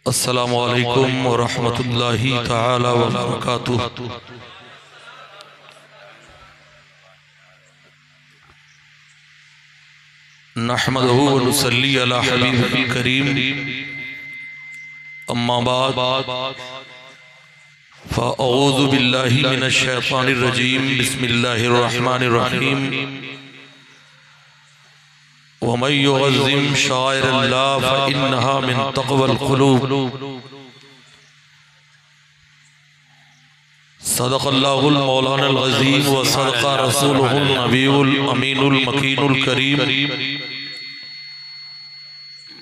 अस्सलामु अलैकुम व रहमतुल्लाहि तआला व बरकातुहू। नहमदुहु व नुसल्ली अला हबीबिल करीम, अम्मा बाद फ़अऊज़ु बिल्लाहि मिनश शैतानिर रजीम, बिस्मिल्लाहिर रहमानिर रहीम। वमन युअज़्ज़िम शाइरल्लाह फ़इन्नहा मिन तक़वल क़ुलूब। सदक़ल्लाहुल मौलानल अज़ीम व सदक़ा रसूलुहुन नबीयुल अमीनुल मकीनुल करीम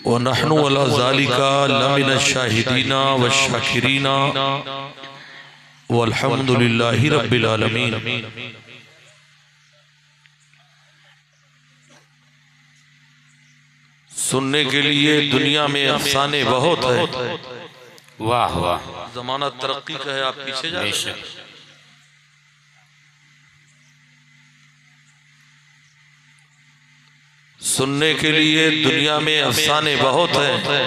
व नहनु अला ज़ालिका लमिनश शाहिदीना वश्शाकिरीना वल्हम्दुलिल्लाहि रब्बिल आलमीन। सुनने के लिए दुनिया में अफसाने बहुत है। वाह वाह, जमाना तरक्की का है, आप पीछे जा रहे हैं। सुनने के लिए दुनिया में अफसाने बहुत हैं,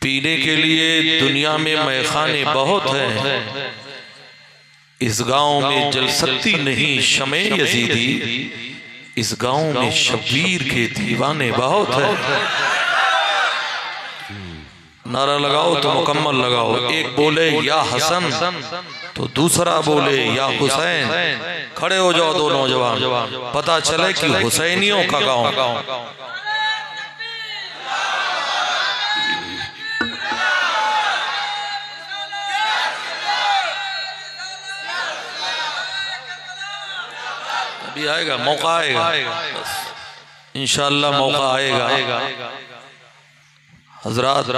पीने के लिए दुनिया में मैखाने बहुत हैं। इस गांव में जल सकती नहीं शमे यजीदी, इस गांव में शब्बीर के दीवाने बहुत हैं। नारा लगाओ तो मुकम्मल लगाओ। एक बोले या हसन तो दूसरा बोले या हुसैन। खड़े हो जाओ दो नौजवान, पता चले कि हुसैनियों का गांव। अभी आएगा, मौका आएगा, इंशाअल्लाह मौका आएगा। हजरात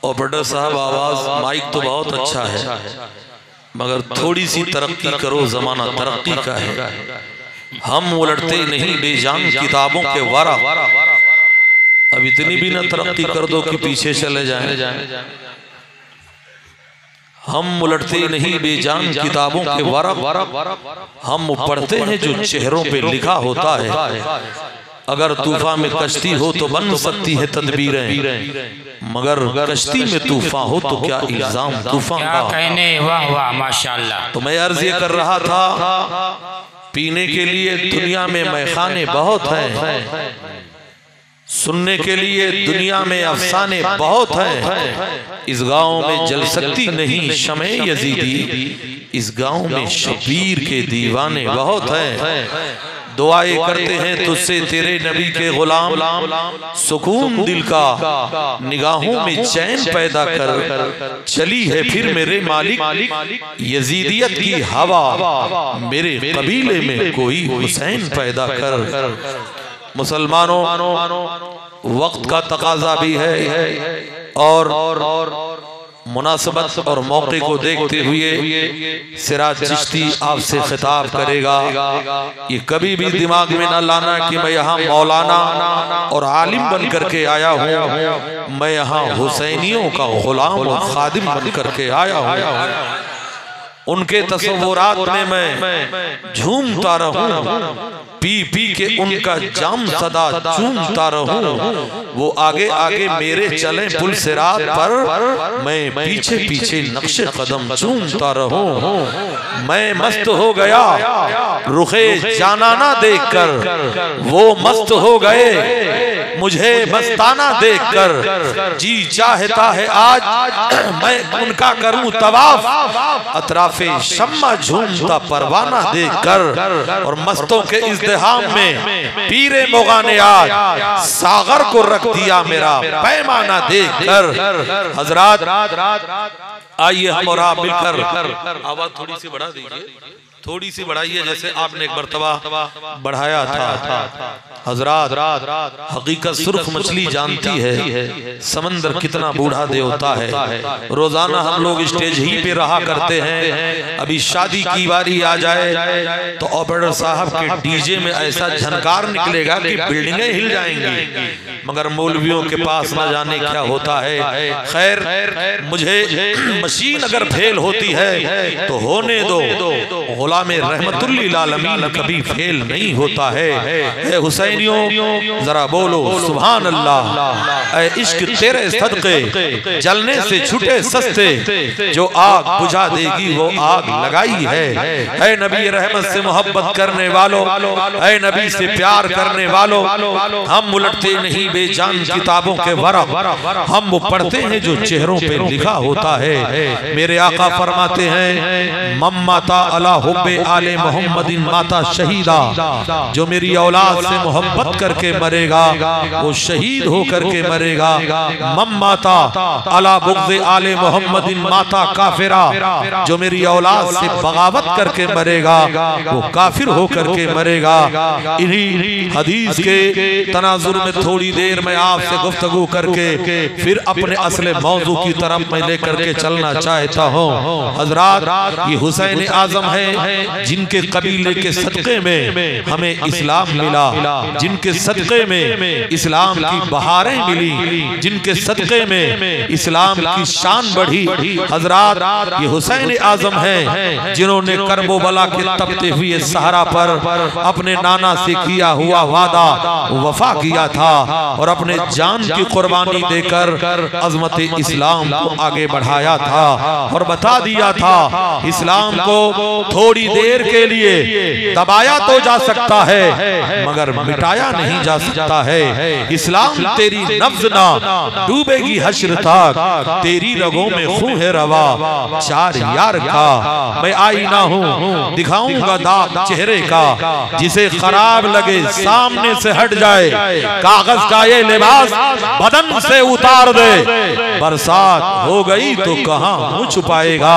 और बड़े साहब, आवाज माइक तो बहुत अच्छा है, मगर थोड़ी सी तरक्की करो, जमाना तरक्की का है। हम उलटते नहीं बेजान किताबों के वारा। अब इतनी भी ना तरक्की कर दो कि पीछे चले जाएं। हम उलटते नहीं बेजान किताबों के वारा, हम पढ़ते हैं जो चेहरों पे लिखा होता है। अगर तूफान में कश्ती हो तो बन सकती है तदबीरें, मगर कश्ती में तूफान हो तो क्या इल्जाम तूफान का। कहने वाह वाह माशाअल्लाह। तो मैं अर्ज ये कर रहा था, पीने के लिए दुनिया में मैखाने बहुत हैं, सुनने के लिए दुनिया में अफसाने बहुत हैं। इस गांव में जल सकती नहीं शमे यजीदी, इस गांव में शबीर के दीवाने बहुत हैं। दुआएं करते हैं तुझसे तेरे नबी के गुलाम, सुकून दिल का निगाहों में चैन पैदा कर। चली है फिर मेरे मालिक यजीदियत की हवा, मेरे कबीले में कोई हुसैन पैदा कर। मुसलमानों, वक्त का तकाजा भी है और मुनासबत और मौके को देखते हुए सिराज चिश्ती आपसे खिताब करेगा। ये कभी भी दिमाग में ना लाना कि मैं यहाँ मौलाना और आलिम बन करके आया हूँ, मैं यहाँ हुसैनियों का गुलाम और खादिम बन करके आया हूँ। उनके तस्वुरात में मैं झूमता रहूं, पी पी के उनका जाम सदा चूमता रहूं। वो आगे आगे मेरे चले पुल सिरात पर, मैं पीछे पीछे नक्शे कदम चूमता रहूं। मैं मस्त हो गया रुखे जानाना देखकर, वो मस्त हो गए मुझे मस्ताना देखकर। जी चाहता है आज मैं उनका करूं तवाफ, अतराफे शम्मा झूमता परवाना देखकर। और मस्तों के इज़्दिहाम में पीरे मोगा ने आज सागर को रख दिया मेरा पैमाना देखकर। हजरात आइए हम और आप मिलकर, आवाज थोड़ी सी बढ़ा दीजिए, थोड़ी सी बढ़ाइए, जैसे आपने एक मर्तबा बढ़ाया था। हजरात, हकीकत सुर्ख मछली जानती है समंदर कितना बूढ़ा देवता है। रोजाना हम लोग स्टेज ही पे रहा करते हैं। अभी शादी की बारी आ जाए तो ऑपरेटर साहब के डीजे में ऐसा झनकार निकलेगा कि बिल्डिंगें हिल जाएंगी, मगर मौलवियों के पास न जाने क्या होता है। खैर, मुझे मशीन अगर फेल होती है तो होने दो, खुदा में रहमतुल्लिल आलमीन कभी फेल नहीं होता है। हुसैनियों जरा बोलो सुभान अल्लाह। इश्क तेरे सदके जलने से छूटे सस्ते, जो आग बुझा देगी वो आग लगाई है। नबी रहमत से मोहब्बत करने वालों, ऐ नबी से प्यार करने वालों, हम उलटते नहीं बेजान किताबों के वरक़, हम वो पढ़ते हैं जो चेहरों पे लिखा होता है। मेरे आका फरमाते हैं मम्माता अला हुब्बे आले मोहम्मदिन माता शहीदा, जो मेरी औलाद से मोहब्बत करके मरेगा वो शहीद होकर के मरेगा। मम्माता अला बुग़्ज़े आले मोहम्मदिन माता काफिरा, जो मेरी औलाद से बगावत करके मरेगा वो काफिर होकर के मरेगा। इन्हीं हदीस के तनाजुर में थोड़ी देर में आपसे गुफ्तगू करके फिर अपने असले मौजू की तरफ मैं लेकर के चलना चाहता हूँ। हजरात, ये हुसैन आजम है जिनके कबीले के सदक़े में हमें इस्लाम मिला, जिनके सदक़े में इस्लाम की बहारें मिली, जिनके सदक़े में इस्लाम की शान बढ़ी। हजरात, ये हुसैन आजम है जिन्होंने करबला के तपते हुए सहरा पर अपने नाना से किया हुआ वादा वफा किया था और अपने जान की कुर्बानी देकर अज़मत इस्लाम को आगे बढ़ाया था और बता दिया था इस्लाम को थोड़ी देर के लिए दबाया तो जा सकता है मगर मिटाया नहीं जा सकता है। इस्लाम तेरी नब्ज़ ना डूबेगी हश्र तक, तेरी रगों में खून है रवा चार यार का। मैं आईना हूँ दिखाऊंगा दाग चेहरे का, जिसे खराब लगे सामने से हट जाए, कागज का ये लिबास बदन से उतार दे, बरसात हो गई तो कहाँ मुँह छुपाएगा।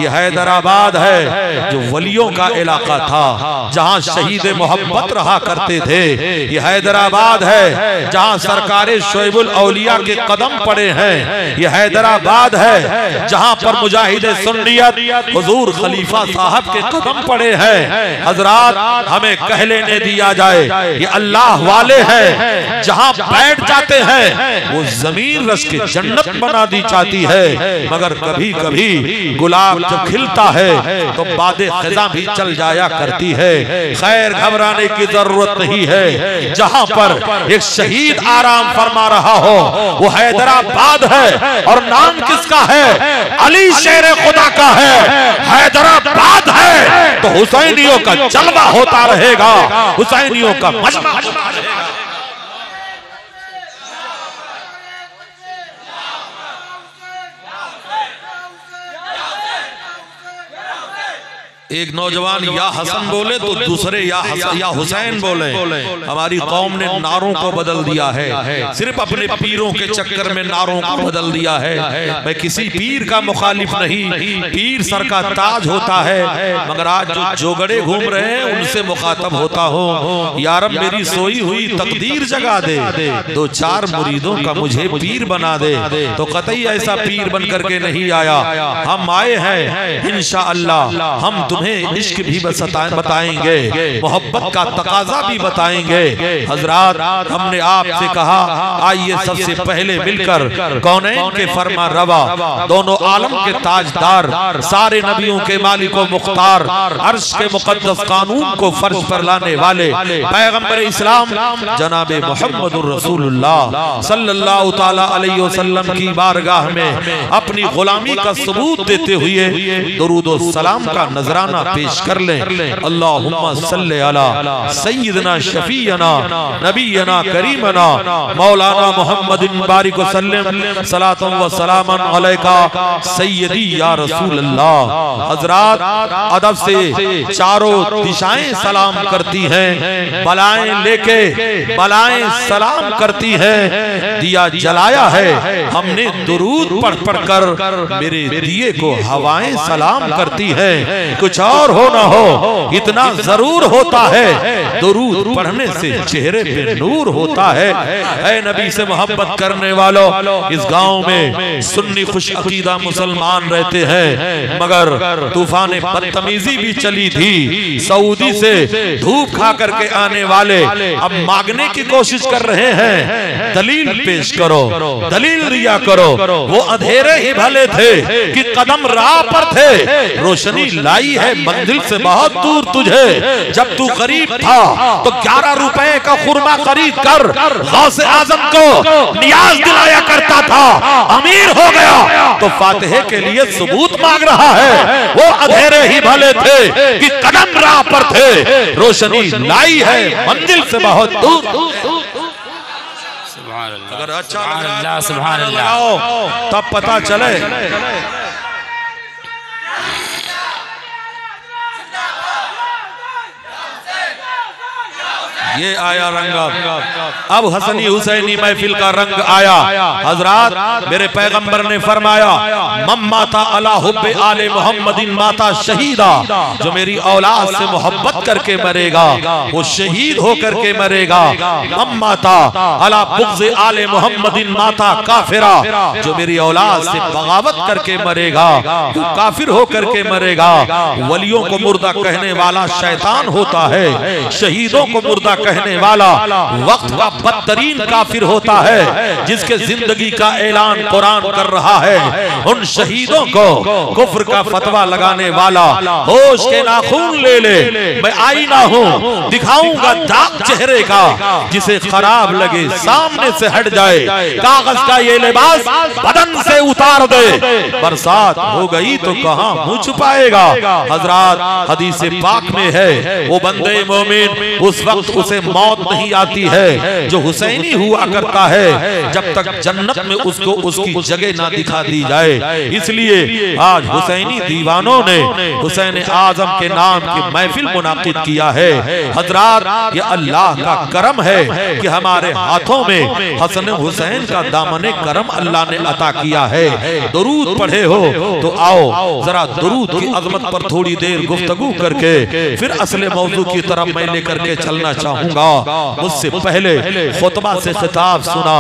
ये हैदराबाद है जो वलियों का इलाका था, जहाँ शहीद मोहब्बत रहा करते थे। ये हैदराबाद है जहाँ सरकारे शोएबुल औलिया के कदम पड़े हैं। ये हैदराबाद है जहाँ पर मुजाहिद सुन्नियत हुजूर खलीफा साहब के कदम पड़े हैं। हजरात, हमें कह लेने दिया जाए ये अल्लाह वाले हैं, जहाँ बैठ जाते हैं वो जमीन रस के जन्नत बना दी जाती है। मगर कभी कभी गुलाब जब खिलता है तो बादे खिज़ा भी चल जाया करती है। खैर, घबराने की जरूरत नहीं है। जहाँ पर एक शहीद आराम फरमा रहा हो वो हैदराबाद है, और नाम किसका है? अली शेर खुदा का है। हैदराबाद है तो हुसैनियों का जलवा होता रहेगा, हुसैनियों का मजमा रहेगा। एक नौजवान या हसन बोले तो दूसरे या हुसैन बोले। हमारी कौम ने नारों को बदल दिया है, सिर्फ अपने पीरों के चक्कर में नारों को बदल दिया है। मैं किसी पीर का मुखालिफ नहीं, पीर सर का ताज होता है, मगर आज जो जोगड़े घूम रहे हैं उनसे मुखातब होता हूँ। यारब मेरी सोई हुई तकदीर जगा दे, दो चार मुरीदों का मुझे पीर बना दे। तो कतई ऐसा पीर बन करके नहीं आया, हम आए हैं इंशाअल्लाह। हम तुम्हें इश्क भी बताएंगे, मोहब्बत का तकाजा भी बताएंगे। हजरात, हमने आपसे कहा आइए सबसे पहले मिलकर कौनैन के फरमा रवा, दोनों आलम के ताजदार, सारे नबियों के मालिक व मुख्तार, अर्श के मुकद्दस कानून को फर्श पर लाने वाले पैगंबर इस्लाम जनाबे मुहम्मदुर रसूलुल्लाह सल्लल्लाहु ताला अलैहि वसल्लम की बारगाह में अपनी गुलामी का सबूत देते हुए दुरूद व सलाम का नजराना पेश कर लें। अल्लाहुम्मा सल्ले अला सय्यिदना शफीअना नबीना करीमना मौलाना मुहम्मदिन बारिक वसल्लम सलातन व सलामन अलैका सय्यदी या रसूल अल्लाह। हजरात, अदब से चारों दिशाएं सलाम करती हैं, बलाएं लेके बलाएं सलाम करती हैं। दिया जलाया है हमने दुरूद पढ़ पढ़ कर, मेरे दिए को हवाएं सलाम करती हैं। कुछ और हो ना हो, इतना जरूर होता है दुरूद पढ़ने से चेहरे पे नूर होता है। ऐ नबी से मोहब्बत करने वालों, इस गांव में सुन्नी खुश अकीदा मुसलमान रहते हैं, मगर तूफान बदतमीजी भी चली थी। सऊदी से धूप खा करके आने वाले अब मांगने की कोशिश कर रहे हैं, दलील पेश करो, दलील दिया करो। वो अंधेरे ही भले थे कि कदम राह पर थे, रोशनी लाई है मंजिल से बहुत दूर तुझे। जब तू गरीब था तो 11 रुपए का खुरमा खरीद कर गौसे आजम को नियाज दिलाया करता था, अमीर हो गया तो फातिहे के लिए सबूत मांग रहा है। वो अंधेरे ही भले थे कि कदम राह पर थे, रोशनी लाई है मंजिल से बहुत दूर। अगर अच्छा लग रहा है सुभान अल्लाह तब पता चले। ये आया रंग, अब हसनी हुसैनी महफिल का रंग आया। हजरात मेरे पैगंबर ने फरमाया मम्माता अला हुब्बे आले मोहम्मदिन माता शहीदा, जो मेरी औलाद से मोहब्बत करके मरेगा वो शहीद होकर के मरेगा। मम्माता अला बुग़्ज़े आले मोहम्मदिन माता काफिरा, जो मेरी औलाद से बगावत करके मरेगा वो काफिर होकर के मरेगा। वलियों को मुर्दा कहने वाला शैतान होता है, शहीदों को मुर्दा कहने वाला वक्त का बदतरीन काफिर होता है, जिसके जिंदगी का ऐलान कुरान कर रहा है। उन शहीदों को कुफ्र का फतवा लगाने वाला होश के नाखून ले ले, मैं आईना हूँ दिखाऊंगा दाग चेहरे का, जिसे खराब लगे सामने से हट जाए। कागज का ये लिबास बदन से उतार दे, बरसात हो गई तो कहाँ मुंह छुपाएगा। हजरात हदीस पाक में है वो बंदे मोमिन उस वक्त उसे मौत नहीं आती है जो हुसैनी हुआ करता है, जब तक जन्नत में उसको उसकी जगह ना दिखा दी जाए। इसलिए आज हुसैनी दीवानों ने हुसैन आजम के नाम की महफिल मुनाकिद किया है। हजरात ये अल्लाह का करम है कि हमारे हाथों में हसन हुसैन का दामने करम अल्लाह ने अता किया है। दुरूद पढ़े हो तो आओ जरा दुरूद की अजमत पर थोड़ी देर गुफ्तगू करके फिर असले मौजू की तरफ मैं लेकर के चलना चाहूंगा। मुझसे पहले खुतबा से खिताब सुना,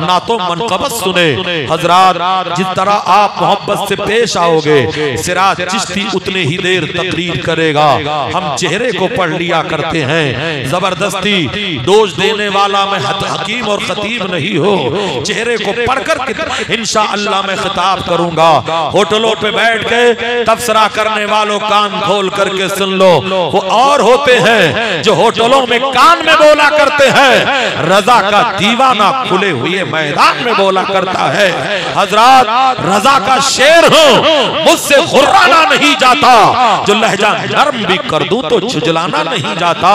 नातो मनकबत सुने। हजरात जिस तरह आप मोहब्बत से पेश आओगे सिराज चिश्ती उतने ही देर तकरीर करेगा। हम चेहरे को पढ़ लिया करते हैं, जबरदस्ती दोष देने वाला मैं हकीम और खतीब नहीं हो। चेहरे को पढ़कर इंशाअल्लाह मैं खिताब करूंगा। होटलों पे बैठ के तबसरा करने वालों कान खोल करके सुन लो, वो और होते हैं जो होटलों में कान में बोला करते हैं, रजा का दीवाना खुले हुए मैदान में बोला करता है। हजरात रजा का शेर हूँ, मुझसे खुर्राना नहीं जाता, जो लहजा नर्म भी कर दूं तो झुझलाना नहीं जाता।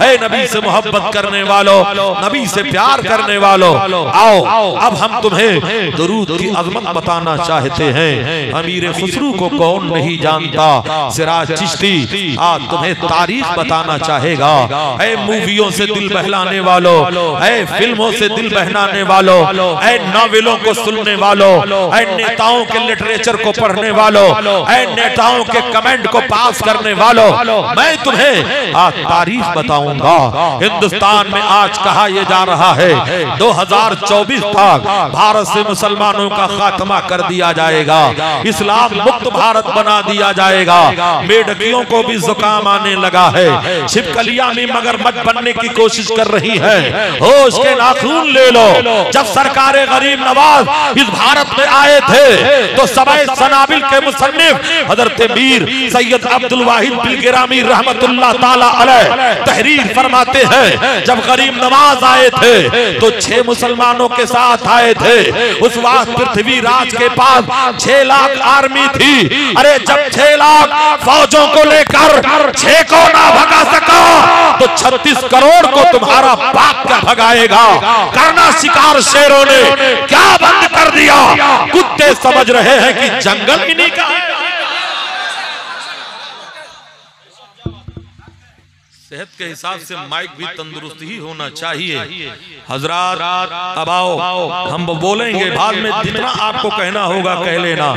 है नबी से मोहब्बत करने वालों, नबी से प्यार करने वालों, आओ अब हम तुम्हें दुरूद की अजमत बताना चाहते हैं। अमीर खुसरू को कौन नहीं जानता, सिराज चिश्ती आज तुम्हें तारीख बताना चाहेगा। है मूवियों से दिल बहलाने वालों, है फिल्मों से दिल बहलाने वालों, है नॉवेलों को सुनने वालों, है नेताओं के लिटरेचर को पढ़ने वालों, है नेताओं के कमेंट को पास करने वालों, मैं तुम्हें आज तारीख बताऊंगा। हिंदुस्तान में आज कहा यह जा रहा है 2024 तक भारत से मुसलमानों का खात्मा कर दिया जाएगा, इस्लाम मुक्त भारत बना दिया जाएगा। मेढकियों को भी जुकाम आने लगा है, छिपकलियां भी मगरमच्छ बनने की कोशिश कर रही है। होश के नाखून ले लो, जब सरकार गरीब नवाज इस भारत में आए थे तो सबे सनाबिल के मुसन्निफ हजरत मीर सैयद अब्दुल वाहिद बिलगिरामी रहमतुल्लाह ताला अलैह तहरीर फरमाते हैं, जब गरीब नवाज आए थे तो 6 मुसलमानों के साथ आए थे। उस वक्त पृथ्वी राज के पास 6 लाख आर्मी थी। अरे जब 6 लाख फौजों को लेकर 6 को ना भगा सका तो 36 करोड़ को तुम्हारा बाप क्या भगाएगा। करना शिकार शेरों ने क्या बंद कर दिया, कुत्ते समझ रहे हैं कि जंगल इन्हीं का है। सेहत के हिसाब से माइक भी तंदुरुस्त ही होना चाहिए। हजरात अब आओ हम बोलेंगे, बाद में जितना आपको कहना होगा कह लेना।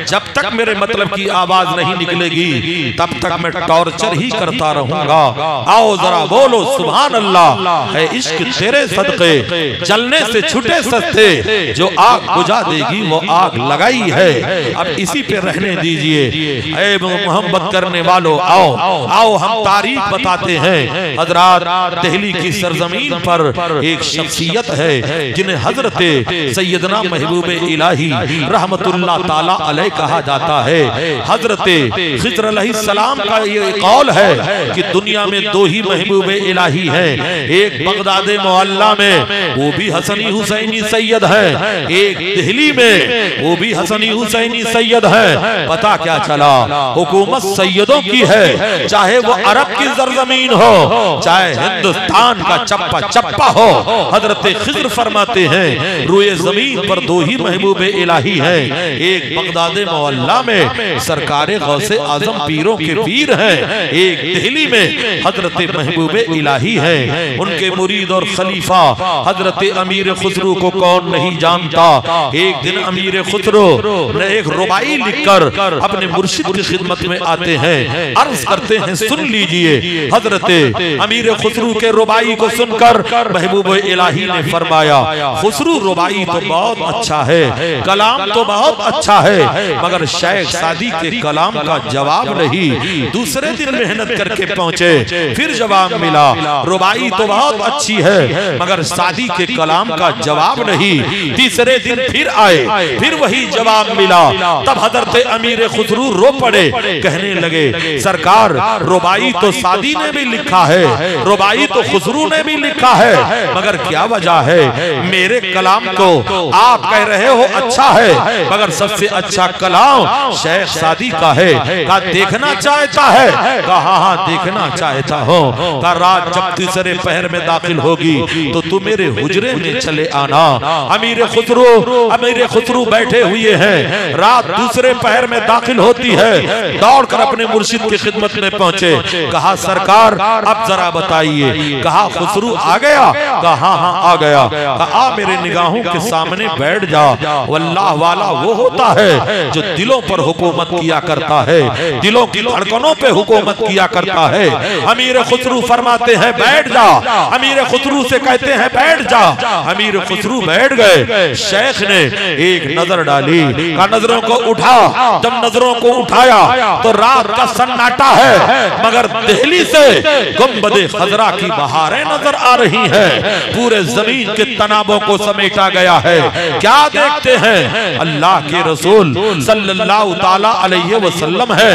जब तक मेरे मतलब की आवाज नहीं निकलेगी तब तक मैं टॉर्चर ही करता रहूंगा। आओ जरा बोलो सुभान अल्लाह। है इश्क तेरे सदके जलने से छुटे सस्ते, जो आग बुझा देगी वो आग लगाई है। अब इसी पे रहने दीजिए। मोहब्बत करने वालों आओ आओ हम तारीख बताते हैं। हैं। हजरात, दिल्ली की सरजमीन पर एक शख्सियत है जिन्हें हजरत सैयदना महबूब इलाही रहमतुल्लाह ताला अलैह कहा जाता है। हजरत खिज़र अलैहिस्सलाम का ये कौल है कि दुनिया में दो ही महबूब इलाही हैं, एक बगदाद मोहल्ला में वो भी हसनी हुसैनी सैयद है, एक दिल्ली में वो भी हसनी हुसैनी सैयद है। पता क्या चला, हुकूमत सैयदों की है, चाहे वो अरब की सरजमीन हो, चाहे हिंदुस्तान का चप्पा चप्पा हो। हजरत खिज़र फरमाते हैं रुए जमीन पर दो ही महबूब इलाही हैं, एक बगदाद मोहल्ला में सरकारे गौसे आजम पीरों के पीर हैं, एक दिल्ली में हजरत महबूब इलाही हैं। उनके मुरीद और खलीफा हजरत अमीर खुसरू को कौन नहीं जानता। एक दिन अमीर खुसरू ने एक रुबाई लिखकर अपने मुर्शिद की खिदमत में आते हैं, अर्ज करते हैं सुन लीजिए। हजरत अमीर खुसरू के रुबाई को सुनकर महबूब इलाही ने फरमाया, खुसरू रुबाई तो बहुत अच्छा है, कलाम तो बहुत अच्छा है, मगर शेख सादी के कलाम का जवाब नहीं। दूसरे दिन मेहनत करके पहुंचे, फिर जवाब मिला, रुबाई तो बहुत अच्छी है मगर सादी के कलाम का जवाब नहीं। तीसरे दिन फिर आए, फिर वही जवाब मिला। तब हजरत अमीर खुसरू रो पड़े, कहने लगे सरकार, रुबाई तो सादी ने भी लिखा है, रुबाई तो खुसरू ने भी लिखा है, मगर क्या वजह है, मेरे कलाम को आप कह रहे हो अच्छा है, मगर सबसे अच्छा कलाम शेख सादी का है। कहा देखना चाहता है? कहा हाँ देखना चाहता हूँ। कहा रात जब तीसरे पहर में दाखिल होगी तो तू मेरे हुजरे में चले आना। अमीर खुसरू बैठे हुए हैं, रात दूसरे पहर में दाखिल होती है, दौड़कर अपने मुर्शिद की खिदमत में पहुंचे। कहा सरकार अब जरा बताइए। कहा खुसरू आ गया? कहा हाँ हाँ आ गया। कहा आ मेरे निगाहों के सामने बैठ जा। वल्लाह वाला वो होता है जो दिलों पर हुकूमत किया करता है, दिलों की धड़कनों पे हुकूमत किया करता है। अमीर खुसरू फरमाते हैं बैठ जा, अमीर खुसरू से कहते हैं बैठ जा। अमीर खुसरू बैठ गए। शेख ने एक नजर डाली, का नजरों को उठा। जब नजरों को उठाया तो रात का सन्नाटा है, मगर दिल्ली से गुंबदे खजरा की बहारें नजर आ रही हैं, पूरे जमीन के तनाबों को समेटा गया है। क्या देखते हैं? अल्लाह के रसूल सल्लल्लाहु ताला अलैहि वसल्लम है।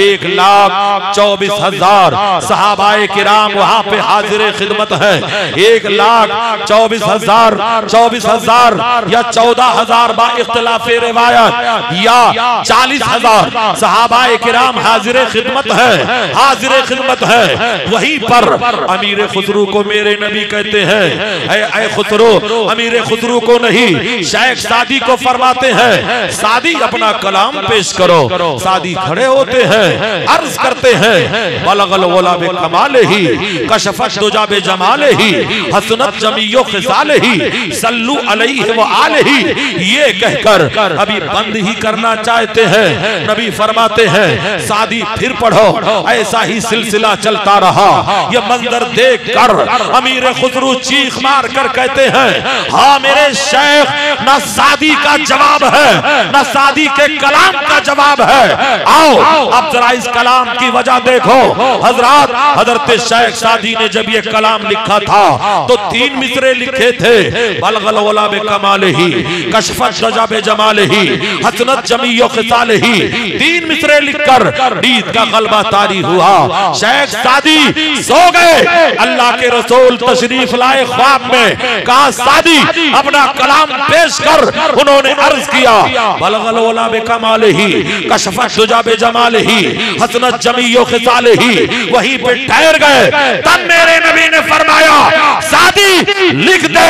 1,24,000 सहाबाए किराम वहां पे हाजिर खिदमत है। 1,24,000 या 14,000 बा इख्तिलाफे रिवायत या 40,000 सहाबाए किराम हाजिर खिदमत है, हाजिर खिदमत है। वहीं पर अमीर खुसरू को मेरे नबी कहते हैं ऐ खुसरू, अमीर खुसरू को नहीं शेख सादी को फरमाते हैं सादी अपना कलाम पेश करो। सादी खड़े होते हैं, अर्ज करते हैं बलगल वला बे कमाल ही कशफत दुजा बे जमाल ही हसनत जमीयो खिसाल ही सल्लू अलैहि व आलिही। ये कहकर अभी बंद ही करना चाहते हैं, नबी फरमाते हैं सादी फिर पढ़ो। ऐसा ही सिलसिला चलता रहा। ये मंजर देख कर अमीर खुसरू चीख मार कर कहते हैं हाँ मेरे शेख, न सादी का जवाब है न सादी के कलाम का जवाब है। आओ अब जरा इस कलाम की वजह देखो। हजरत हजरत शेख सादी ने जब ये कलाम लिखा था तो 3 मिसरे लिखे थे, बलगल वला बे कमाल ही कशफत दुजा बे जमाल ही हसनत जमीयो खिसाल ही। 3 मिसरे लिखकर नींद का गलबा तारी हुआ। शेख सादी सो गए। अल्लाह के रसूल तशरीफ लाए ख्वाब में, कहा सादी अपना कलाम पेश कर। उन्होंने अर्ज किया बलगल वला बे कमाल ही कशफत दुजा बे जमाल ही हसनत जमीयो खिसाल ही। वहीं पे ठहर गए। तब मेरे नबी ने फरमाया सादी लिख दे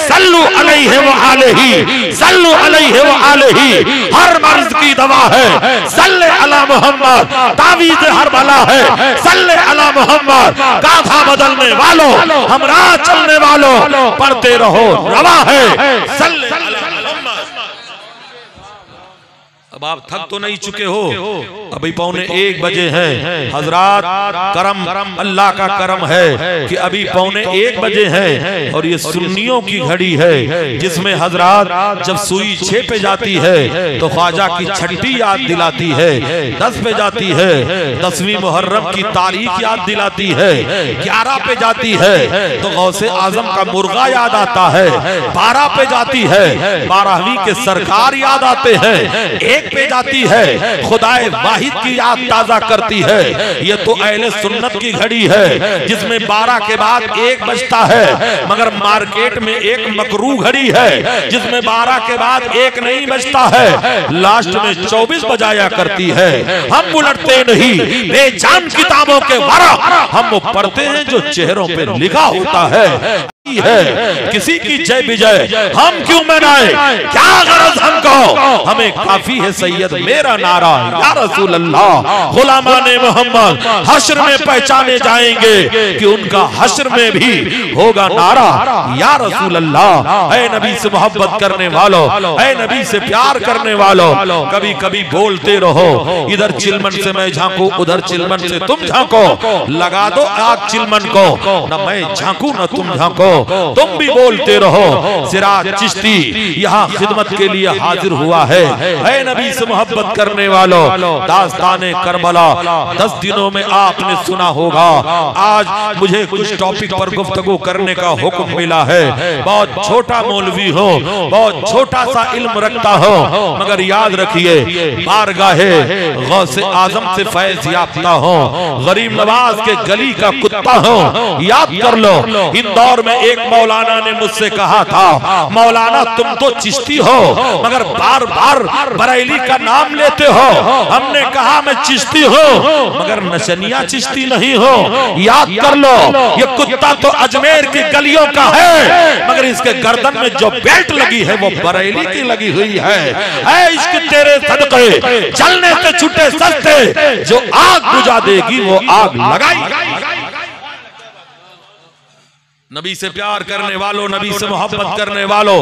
सल्लु अलैहि व आलिही, सल्लु अलैहि व आलिही। हर मर्ज की दवा है सल्ले अला मोहम्मद, तावीज़ हर बला है सल्ले अला मोहम्मद। गाथा बदलने वालों, हमरा चलने वालों, पढ़ते रहो रवा है सल्ले अला मोहम्मद। अब आप थक तो नहीं चुके हो? अभी 1:45 बजे हैं हजरात। करम अल्लाह का करम है कि अभी 1:45 बजे हैं और ये सुन्नियों की घड़ी है जिसमें हजरात जब सुई 6 पे जाती है तो ख्वाजा की छठी याद दिलाती है, 10 पे जाती है 10वीं मुहर्रम की तारीख याद दिलाती है, 11 पे जाती है तो गौसे आजम का मुर्गा याद आता है, 12 पे जाती है 12वीं के सरकार याद आते हैं, 1 पे जाती है खुदाए वाहिद की याद ताजा करती है। ये तो अहले सुन्नत की घड़ी है जिसमें 12 के बाद 1 बजता है, मगर मार्केट में एक मकरू घड़ी है जिसमें 12 के बाद 1 नहीं बजता है, लास्ट में 24 बजाया करती है। हम उलटते नहीं बेजान किताबों के वरा, हम वो पढ़ते हैं जो चेहरों पे लिखा होता है किसी की जय विजय हम क्यों मनाए, क्या गरज हमको, हमें काफी है सैयद मेरा नारा या रसूल अल्लाह। गुलामाने मोहम्मद हश्र में पहचाने जाएंगे कि उनका हश्र में भी होगा नारा या रसूल अल्लाह। ऐ नबी से मोहब्बत करने वालों, ऐ नबी से प्यार करने वालों, कभी कभी बोलते रहो, इधर चिलमन से मैं झांकू उधर चिलमन से तुम झांको, लगा दो आग चिलमन को, न मैं झांकू न तुम झांको, तुम भी बोलते रहो। सिराज चिश्ती यहाँ खिदमत के लिए हाजिर हुआ है। ऐ नबी से मोहब्बत करने वालों, दास्ताने करबला 10 दिनों में आपने सुना होगा। आज मुझे कुछ टॉपिक पर गुफ्तगू करने का हुक्म मिला है। बहुत छोटा मौलवी हो, बहुत छोटा सा इल्म रखता हो, मगर याद रखिए बारगाहे गौसे आजम से फैज याफ्ता हो, गरीब नवाज के गली का कुत्ता हो, याद कर लो। इंदौर में एक मौलाना ने मुझसे कहा था, मौलाना तुम तो चिश्ती हो मगर बार बार बरेली का नाम लेते हो। हमने कहा मैं चिश्ती हूँ मगर नशनिया चिश्ती नहीं हो। याद कर लो ये कुत्ता तो अजमेर की गलियों का है मगर इसके गर्दन में जो बेल्ट लगी है वो बरेली की लगी हुई है। ऐ इश्क तेरे सदके जलने से छूटे सस्ते, जो आग बुझा देगी वो आग लगाई। नबी से प्यार करने वालों, नबी से मोहब्बत करने वालों,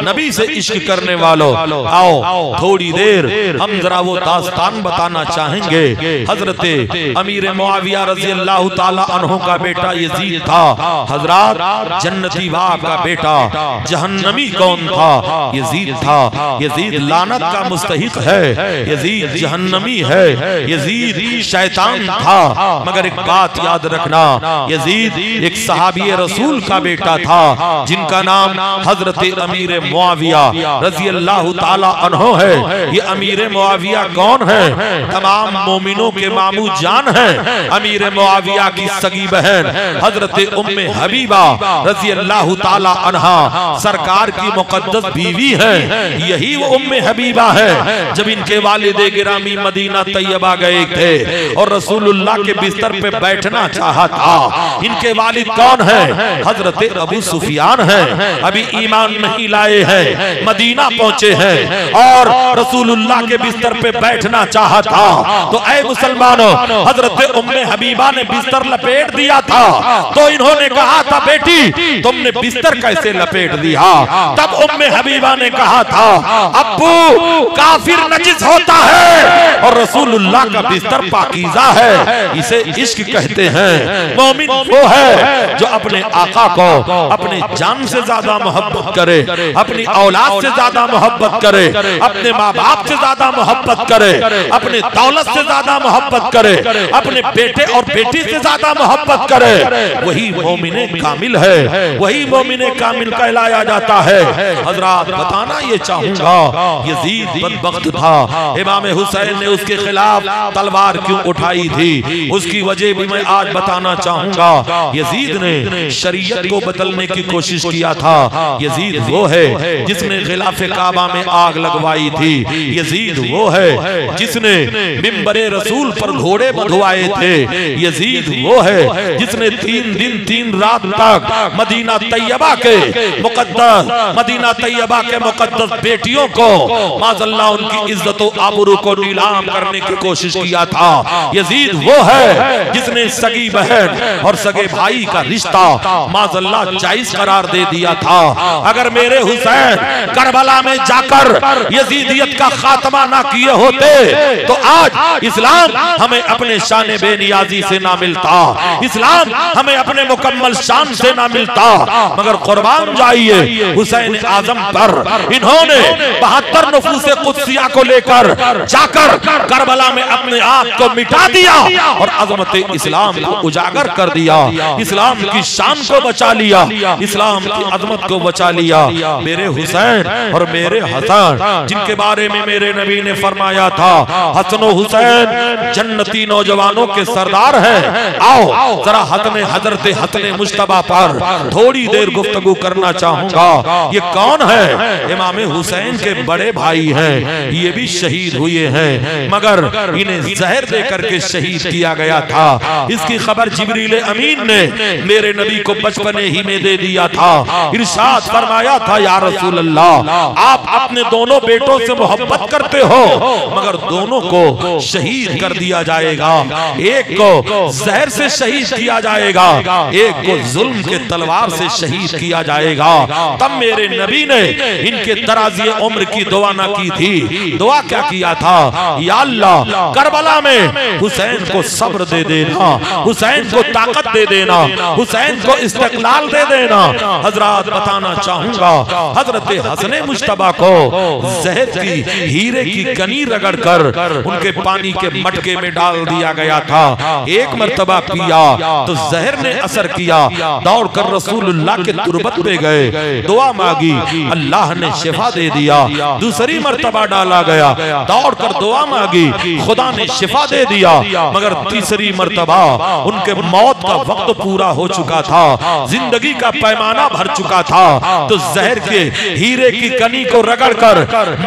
नबी से इश्क करने वालों, आओ थोड़ी देर हम जरा वो दास्तान बताना चाहेंगे। हजरते अमीर मुआविया रजी अल्लाह ताला अन्हु का बेटा यजीद था। हजरात जन्नती बाप का बेटा जहन्नमी कौन था? यजीद था। यजीद लानत का मुस्तहिक है, यजीद जहन्नमी है, यजीद शैतान था। मगर एक बात याद रखना, यजीद एक सहाबी रसूल का बेटा था जिनका नाम हजरत अमीर मुआविया रजी अल्लाह ताला अन्हो है। ये अमीर मुआविया कौन है? तमाम मोमिनों के मामू जान है। अमीर मुआविया की सगी बहन हजरत उम्मे हबीबा रजी अल्लाह ताला अन्हा सरकार की मुकद्दस बीवी है। यही वो उम्मे हबीबा है जब इनके वालिदे गिरामी मदीना तैयबा गए थे और रसूलुल्लाह के बिस्तर पे बैठना चाहा था। इनके वालिद कौन है? हजरत अबू सुफियान है। अभी ईमान नहीं लाए हैं, मदीना पहुंचे हैं और रसूलुल्लाह के बिस्तर पे बैठना चाहा था। तो ऐ मुसलमानों, हजरत उम्मे हबीबा ने बिस्तर लपेट दिया था। तो इन्होंने कहा था बेटी तुमने बिस्तर कैसे लपेट दिया? तब उम्मे हबीबा ने कहा था अब्बू काफिर नजिस होता है और रसूलुल्लाह का बिस्तर पाकीज़ा है, इसे इश्क कहते हैं। मोमिन वो है जो अपने आका को अपने जान से ज्यादा मोहब्बत करे, अपनी औलाद से ज्यादा मोहब्बत करे, अपने माँ बाप से ज्यादा मोहब्बत करे, अपने दौलत से ज्यादा मोहब्बत करे, अपने बेटे और बेटी से ज्यादा मोहब्बत करे, वही मोमिने कामिल है, वही मोमिने कामिल कहलाया जाता है। हजरात बताना ये चाहूंगा यजीद बदबख्त था। इमाम हुसैन ने उसके खिलाफ तलवार क्यों उठाई थी उसकी वजह भी मैं आज बताना चाहूंगा। यजीद ने शरीयत को बदलने की कोशिश किया था। यजीद वो है जिसने खिलाफे काबा में आग लगवाई थी। यजीद वो है जिसने मिंबरे रसूल पर घोड़े बंधवाए थे। यजीद वो है जिसने 3 दिन 3 रात तक मदीना तैयबा के मुकद्दस बेटियों को माज़अल्लाह उनकी इज्जत और आबरू को नीलाम करने की कोशिश किया था। यजीद वो है जिसने सगी बहन और सगे भाई का रिश्ता माज़अल्लाह जायज करार दे दिया था। अगर मेरे हुसैन करबला में जाकर यजीदियत का खात्मा ना किए होते तो आज इस्लाम हमें अपने शान बेनियाजी से ना मिलता, इस्लाम हमें अपने मुकम्मल शान से ना मिलता। मगर कुर्बान जाइए हुसैन आजम पर, इन्होंने 72 नफूसे कुद्सिया को लेकर जाकर करबला में अपने आप को मिटा दिया और अजमत इस्लाम को उजागर कर दिया, इस्लाम की शान को बचा लिया, इस्लाम की अजमत को बचा लिया। मेरे हुसैन और मेरे हसन जिनके बारे में मेरे नबी ने फरमाया था हसन हुसैन जन्नती नौजवानों के सरदार हैं। आओ जरा हजरत हसन मुश्तबा पर थोड़ी देर गुफ्तगू करना चाहूंगा। ये कौन है? इमाम हुसैन के बड़े भाई हैं, ये भी शहीद हुए हैं मगर इन्हें जहर देकर के शहीद किया गया था। इसकी खबर जिब्रील अमीन ने मेरे नबी को बचपने ही में दे दिया था। इरशाद फरमाया था या रसूल अल्लाह, आप अपने दोनों बेटों से मोहब्बत करते हो मगर दोनों को शहीद कर दिया जाएगा, एक को जहर से शहीद किया जाएगा, एक को जुल्म के तलवार से शहीद किया जाएगा। तब मेरे नबी ने इनके दराज़ी उम्र की दुआ ना की थी। दुआ क्या किया था? या अल्लाह करबला में हुसैन को सब्र दे देना, हुसैन को ताकत दे देना, हुसैन को इस्तिक़लाल दे देना। हजरत बताना चाहूंगा हजरत हसन मुश्तबा को जहर की हीरे की कनी रगड़ कर उनके पानी के मटके में डाल दिया गया था। एक मर्तबा पिया तो जहर ने असर किया, दौड़कर रसूलुल्लाह के तुरबत पे गए, दुआ मांगी, अल्लाह ने शिफा दे दिया। दूसरी मर्तबा डाला गया, दौड़कर दुआ मांगी, खुदा ने शिफा दे दिया। मगर तीसरी मर्तबा उनके मौत का वक्त पूरा हो चुका था, जिंदगी का पैमाना भर चुका था, तो जहर के हीरे की कनी को रगड़कर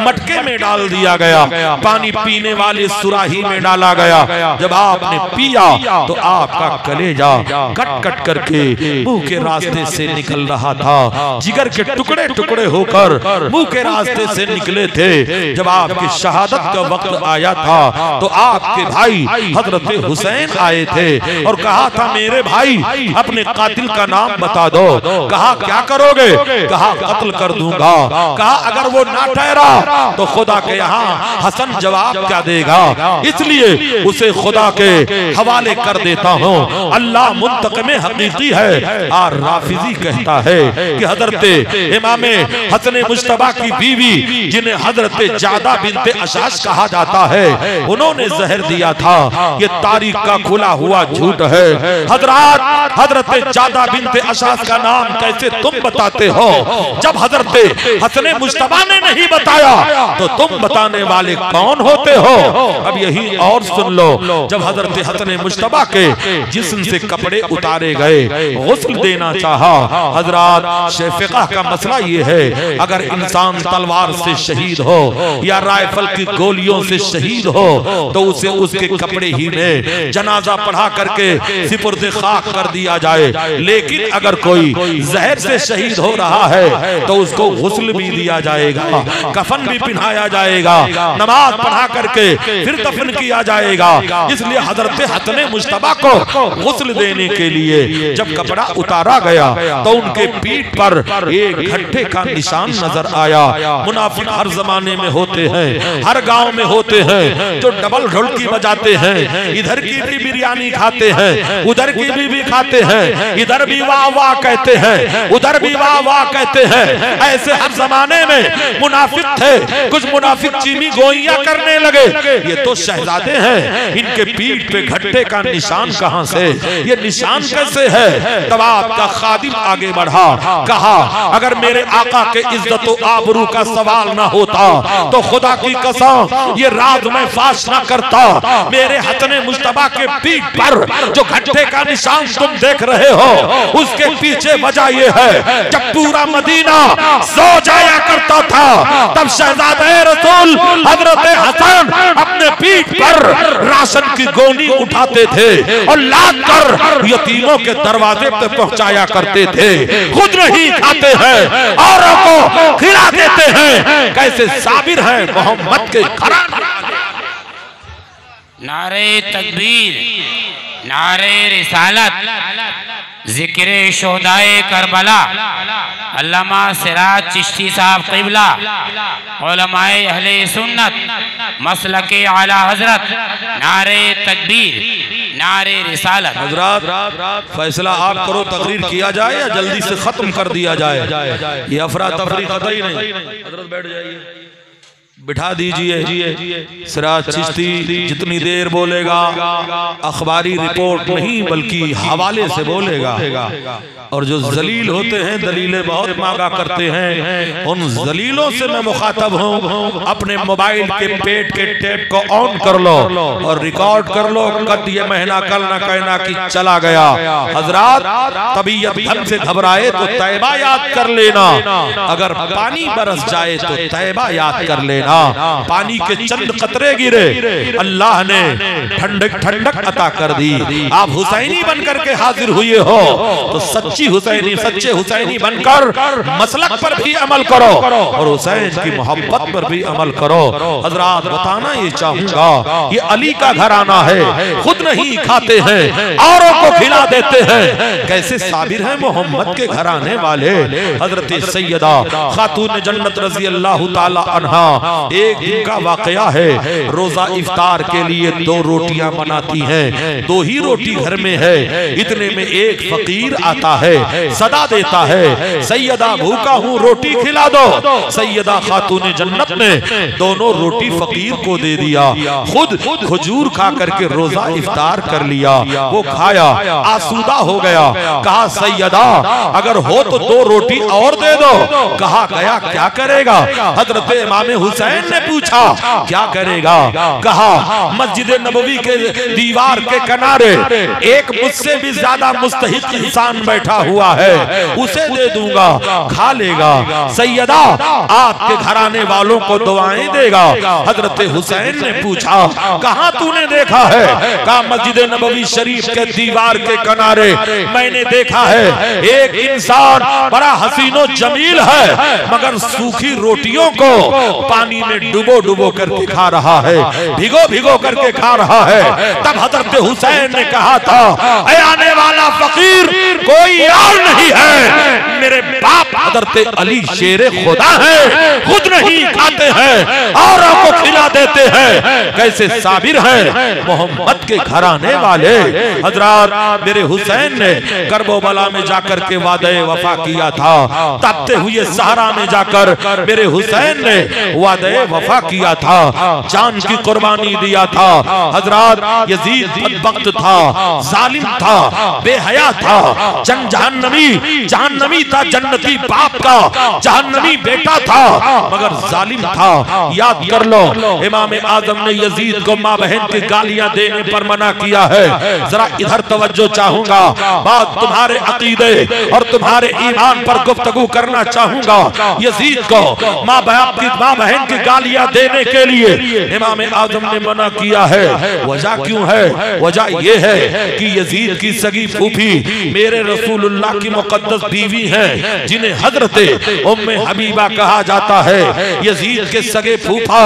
मटके में डाल दिया गया, पानी पीने वाले सुराही में डाला गया। जब आपने पिया तो आपका कलेजा कट कट करके मुंह के रास्ते से निकल रहा था, जिगर के टुकड़े टुकड़े होकर मुंह के रास्ते से निकले थे। जब आपकी शहादत का वक्त आया था तो आपके भाई हजरत हुसैन आए थे और कहा था मेरे भाई अपने कातिल का नाम बता दो। कहा क्या करोगे? कहा कत्ल कर दूंगा। कहा अगर वो ना ठहरा तो खुदा के यहाँ हसन जवाब क्या देगा, इसलिए उसे खुदा के हवाले कर देता हूँ। अल्लाह मुंतक़िम हकीकी है। और राफिजी कहता है कि हजरत इमाम हसन मुश्तबा की बीवी जिन्हें हजरत जादा बिनते अशाश कहा जाता है, उन्होंने जहर दिया था। ये तारीख का खुला हुआ झूठ है। हजरत जादा बिनते अशाश का नाम कैसे तुम बताते हो? जब हजरत हसन मुश्तबा ने नहीं बताया तो तुम बताने वाले कौन होते हो? अब यही और सुन लो, जब हजरत हसन मुश्तबा के जिस्म से कपड़े उतारे गए, गुस्ल देना चाहा। हजरात शेफ़िक़ा का मसला ये है, अगर इंसान तलवार से शहीद हो या राइफल की गोलियों से शहीद हो तो उसे उसके कपड़े ही में जनाजा पढ़ा करके सिपुर्द खाक कर दिया जाए। लेकिन अगर कोई जहर से शहीद हो रहा है तो उसको गुस्ल भी दिया जाएगा, कफन भी पहनाया जाएगा, नमाज पढ़ा करके फिर दफन किया जाएगा। इसलिए हजरत हसन मुश्तबा को गुस्ल देने के लिए जब कपड़ा उतारा गया तो उनके पीठ पर एक घट्टे का निशान नजर आया। मुनाफिक हर जमाने में होते हैं, हर गांव में होते हैं, जो डबल ढोलकी बजाते हैं, इधर की भी बिरयानी खाते हैं, उधर की भी खाते हैं, इधर भी वाह वाह कहते हैं, उधर भी वाह वाह कहते हैं। ऐसे हर जमाने में मुनाफिक थे। कुछ मुनाफिक चीनी गोइयां करने लगे, ये तो शहजादे हैं, इनके पीठ पे घट्टे का निशान कहां से, ये निशान कैसे है? तब आपका खादिम आगे बढ़ा, कहा अगर मेरे आका के इज्जत व आबरू का सवाल ना होता तो खुदा की कसम ये राज मैं फाश ना करता। मेरे हसन मुश्तबा के पीठ पर जो घट्टे का निशान तुम देख रहे हो उसके पीछे वजह ये है, जब पूरा मदीना सो जाया करता था तब शहजादे रसूल हजरत हसन अपने पीठ पर राशन की गोनी उठाते थे और लाद कर यतीमों के दरवाजे पे पहुंचाया करते थे। खुद नहीं खाते हैं, औरों को खिला देते हैं। कैसे साबिर है मोहम्मद के घराने। नारे तकबीर, नारे रिसालत, जिक्र शोहदाए करबला अल्लामा सिराज चिश्ती साहब क़िबला उलमाए अहले सुन्नत मसलके आला हजरत नारे तकबीर नारे रिसालत। हजरात फैसला आप करो, तकरीर किया जाए या जल्दी से खत्म कर दिया जाए। ये अफरा तफरी कतई नहीं। हजरत बैठ जाइए, बिठा दीजिए। सिराज चिश्ती जितनी देर बोलेगा अखबारी रिपोर्ट नहीं बल्कि हवाले से बोलेगा। और जो जलील होते हैं दलीलें बहुत मांगा करते हैं, उन जलीलों से मैं मुखातब हूँ। अपने मोबाइल के पेट के टेप को ऑन कर लो और रिकॉर्ड कर लो। कद ये महीना कल न कहना कि चला गया। हजरात तबीयत ढंग से घबराए तो तैबा याद कर लेना। अगर पानी बरस जाए तो तैबा याद कर लेना। पानी के चंद कतरे गिरे, अल्लाह ने ठंडक ठंडक अता कर दी। आप हुसैनी बनकर के हाजिर हुए हो तो सच्ची हुसैनी, सच्चे हुसैनी बनकर मसलक पर भी अमल करो और हुसैन की मोहब्बत पर भी अमल करो। हजरात बताना ये चाहूंगा, ये अली का घराना है, खुद नहीं खाते हैं औरों को खिला देते हैं। कैसे साबिर है मोहम्मद के घराने वाले। हजरत सैयदा खातून जन्नत रजी अल्लाह ताला अन्हा, एक दिन का वाकया है। रोजा इफ्तार के लिए 2 रोटियां बनाती हैं, 2 ही रोटी घर में है। इतने में एक फकीर आता है, सदा देता है, सैयदा भूखा हूँ रोटी खिला दो। सैयदा खातून जन्नत ने दोनों रोटी फकीर को दे दिया, खुद खजूर खा करके रोजा इफ्तार कर लिया। वो खाया, आसूदा हो गया। कहा सैयदा अगर हो तो 2 रोटी और दे दो। कहा गया क्या करेगा। हजरत इमाम हुसैन ने पूछा क्या करेगा। कहा मस्जिद नबवी के दीवार के किनारे एक मुझसे भी ज्यादा मुस्तहिक इंसान बैठा हुआ है, उसे दे दूंगा, खा लेगा। सैयदा आपके घराने वालों को दुआएं देगा। हजरत हुसैन ने पूछा कहां तूने देखा है। कहा मस्जिद नबवी शरीफ के दीवार के किनारे मैंने देखा है एक इंसान बड़ा हसीनो जमील है, मगर सूखी रोटियों को पानी में डुबो डुबो करके खा रहा है, भिगो भिगो करके खा रहा है। तब हजरत हुसैन ने कहा था ऐ आने वाला फकीर कोई और नहीं है, मेरे बाप हजरत अली शेरे खुदा है, खुद नहीं खाते हैं औरों को खिला देते हैं। कैसे साबिर है मोहम्मद के घराने वाले। हजरात मेरे हुसैन ने करबला में जाकर के वादे वफा किया था। तपते हुए सहरा में जाकर मेरे हुसैन ने वादे वफा किया था, जान की कुर्बानी दिया था। हजरात यजीद बदबख्त था, जालिम था, बेहया था, जहन्नमी था, जन्नती बाप का जहन्नमी बेटा था, मगर जालिम था। याद कर लो इमाम आजम ने यजीद को माँ बहन की गालियां देने पर मना किया है। जरा इधर तवज्जो चाहूंगा, बात तुम्हारे अकीदे और तुम्हारे ईमान पर गुफ्तगू करना चाहूंगा। यजीद को माँ बहन की गालियां देने के लिए इमाम आजम ने मना किया है। वजह क्यों है? वजह यह है कि यजीद की सगी फूफी मेरे रसूलुल्लाह की मुकद्दस बीवी है, जिन्हें हजरते उम्मे हबीबा कहा जाता है। यजीद के सगे फूफा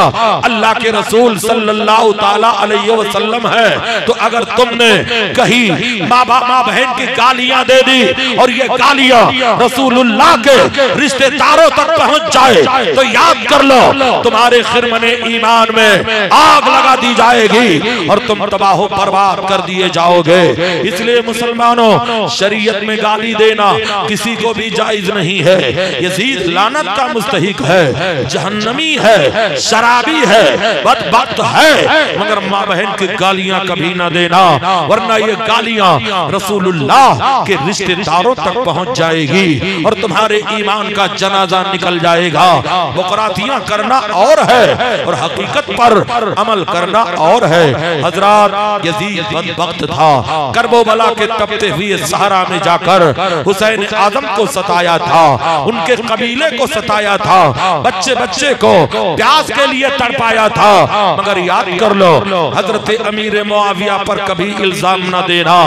अल्लाह के रसूल सल्लल्लाहु ताला अलैहि वसल्लम है। तो अगर तुमने कहीं माँ बहन की गालियां दे दी और ये गालियां रसूलुल्लाह के रिश्तेदारों तक पहुंच जाए तो याद कर लो तुम्हारे खिरमने ईमान में आग लगा दी जाएगी और तुम तबाह बर्बाद कर दिए जाओगे। इसलिए मुसलमानों शरीयत में गाली देना किसी को भी जायज नहीं है। यजीद लानत का मुस्तहिक है, जहन्नमी है, शराबी है, बदबख्त है, मगर माँ बहन की गालियां कभी ना देना, वरना ये गालियां रसूलुल्लाह के रिश्तेदारों तक पहुंच जाएगी और तुम्हारे ईमान का जनाजा निकल जाएगा। मुकरातियां करना और है और हकीकत पर अमल करना और है। हजरात यजीद बदबख्त था, करबला के तपते हुए सहरा में जाकर हुसैन आजम को सताया था, उनके कबीले को सताया था, बच्चे बच्चे को प्यास के लिए पाया था, मगर याद कर लो हजरत अमीर मुआविया पर कभी इल्जाम न देना।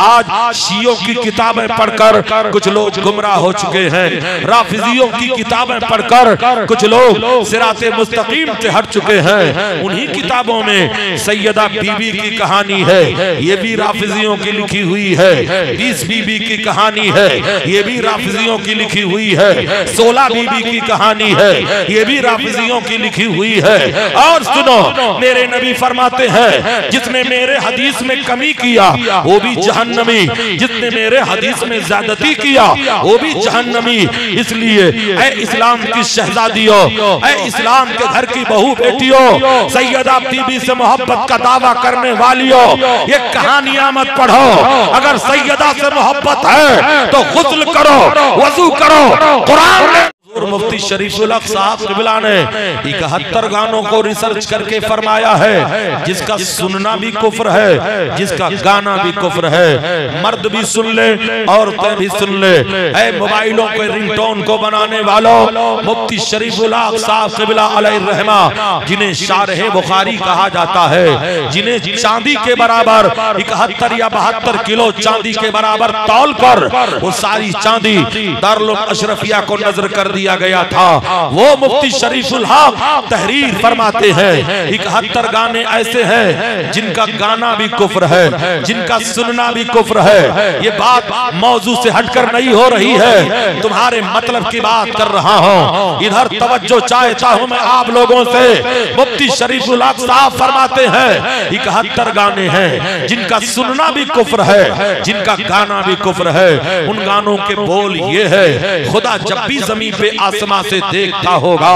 आज शियों की किताबें पढ़कर कुछ लोग गुमराह हो चुके हैं, राफिजियों की किताबें पढ़कर कुछ लोग सिराते मुस्तकीम से हट चुके हैं। उन्हीं किताबों में सैयदा बीबी की कहानी है, ये भी राफिजियों की लिखी हुई है। 20 बीबी की कहानी है, ये भी राफिजियों की लिखी हुई है। 16 बीबी की कहानी है, ये भी राफिजियों की लिखी हुई है। और सुनो, मेरे नबी फरमाते हैं जिसने मेरे हदीस में कमी किया वो भी जहन्नमी, जिसने मेरे हदीस में ज्यादती किया वो भी जहन्नमी। इसलिए ऐ इस्लाम की शहजादियों, ऐ इस्लाम के घर की बहू बेटियों, सैयदा बीबी से मोहब्बत का दावा करने वालियों, ये कहानियां मत पढ़ो। अगर सैयदा से मोहब्बत है तो गुस्ल करो, वजू करो। कुरान मुफ्ती शरीफुल हक साहब क़िबला ने 71 गानों को रिसर्च करके फरमाया है जिसका सुनना भी कुफ्र है, जिसका गाना भी कुफ्र है। मर्द भी सुन ले, औरतें भी सुन ले। ऐ मोबाइलों के रिंगटोन को बनाने वालों, मुफ्ती शरीफुल हक साहब क़िबला अलैहि रहमा, जिन्हें शारह बुखारी कहा जाता है, जिन्हें चांदी के बराबर 71 या 72 किलो चांदी के बराबर तौल पर वो सारी चांदी दारुल अशरफिया को नजर कर दिया गया था, वो मुफ्ती शरीफुल हक तहरीर फरमाते हैं 71 गाने ऐसे हैं जिनका गाना भी कुफ्र है, जिनका सुनना भी कुफ्र है। ये बात मौजू से हटकर नहीं हो रही है, तुम्हारे मतलब की बात कर रहा हूँ। इधर तवज्जो चाहता हूँ मैं आप लोगों से। मुफ्ती शरीफुल हक साहब फरमाते हैं 71 गाने हैं जिनका सुनना भी कुफ्र है, जिनका गाना भी कुफ्र है। उन गानों के बोल ये है, खुदा जब भी जमीन पे आसमां से देखता होगा,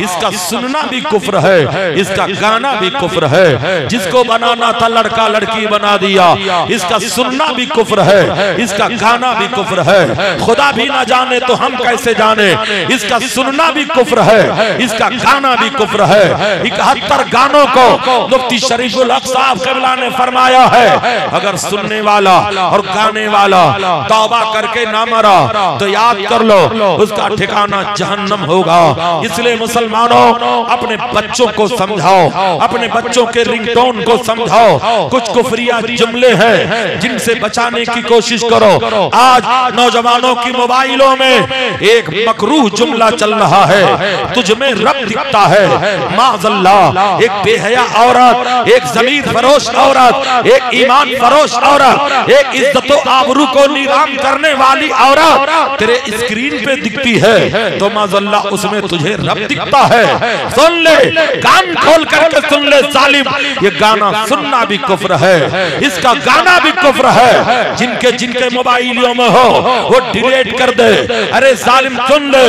इसका सुनना भी कुफ्र है, इसका गाना भी कुफ्र है। जिसको बनाना था लड़का लड़की बना दिया, इसका सुनना भी कुफ्र है, इसका गाना भी कुफ्र है। खुदा भी ना जाने तो हम कैसे जाने, इसका सुनना भी कुफ्र है, इसका गाना भी कुफ्र है। 71 गानों को मुफ्ती शरीफुल हक साहब क़िबला ने फरमाया है, अगर सुनने वाला और गाने वाला तौबा करके ना मरा तो याद कर लो उसका ठिकाना जहन्नम होगा। इसलिए मुसलमानों, अपने बच्चों को समझाओ, अपने बच्चों के रिंगटोन को समझाओ। कुछ कुफरिया जुमले हैं जिनसे बचाने की कोशिश करो। आज नौजवानों की मोबाइलों में एक मकरूह जुमला चल रहा है, तुझ में रब दिखता है। माज़अल्लाह, एक बेहया औरत, एक ज़मीर फरोश औरत, एक ईमान फरोश औरत, एक इज्जत व आबरू को नीलाम करने वाली औरत तेरे स्क्रीन पे दिखती है तो माज़अल्लाह उसमें तुझे रब दिखता है। सुन ले, कान खोल करके सुन ले जालिम, ये गाना सुनना भी कुफ्र है, इसका गाना भी कुफ्र है। जिनके जिनके मोबाइलों में हो वो डिलीट कर दे। अरे जालिम सुन ले,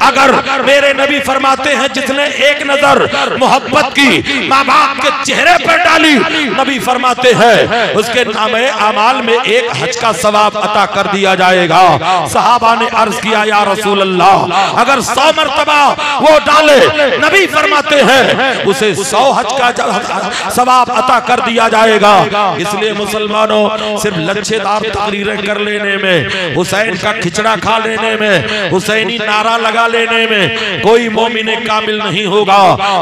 अगर मेरे नबी फरमाते हैं जिसने एक नजर मोहब्बत की माँ बाप के चेहरे पर डाली, नबी फरमाते हैं उसके नामे अमाल में एक हज का सवाब अता कर दिया जाएगा। सहाबा ने अर्ज किया, या रसूल अल्लाह, अगर 100 मरतबा वो डाले, नबी फरमाते हैं उसे 100 हज का सवाब अता कर दिया जाएगा। इसलिए मुसलमानों, सिर्फ लच्छेदार तकरीरें कर लेने में, हुसैन का खिचड़ा खा लेने में, हुसैनी नारा लगा लेने में कोई मोमिने कामिल नहीं होगा।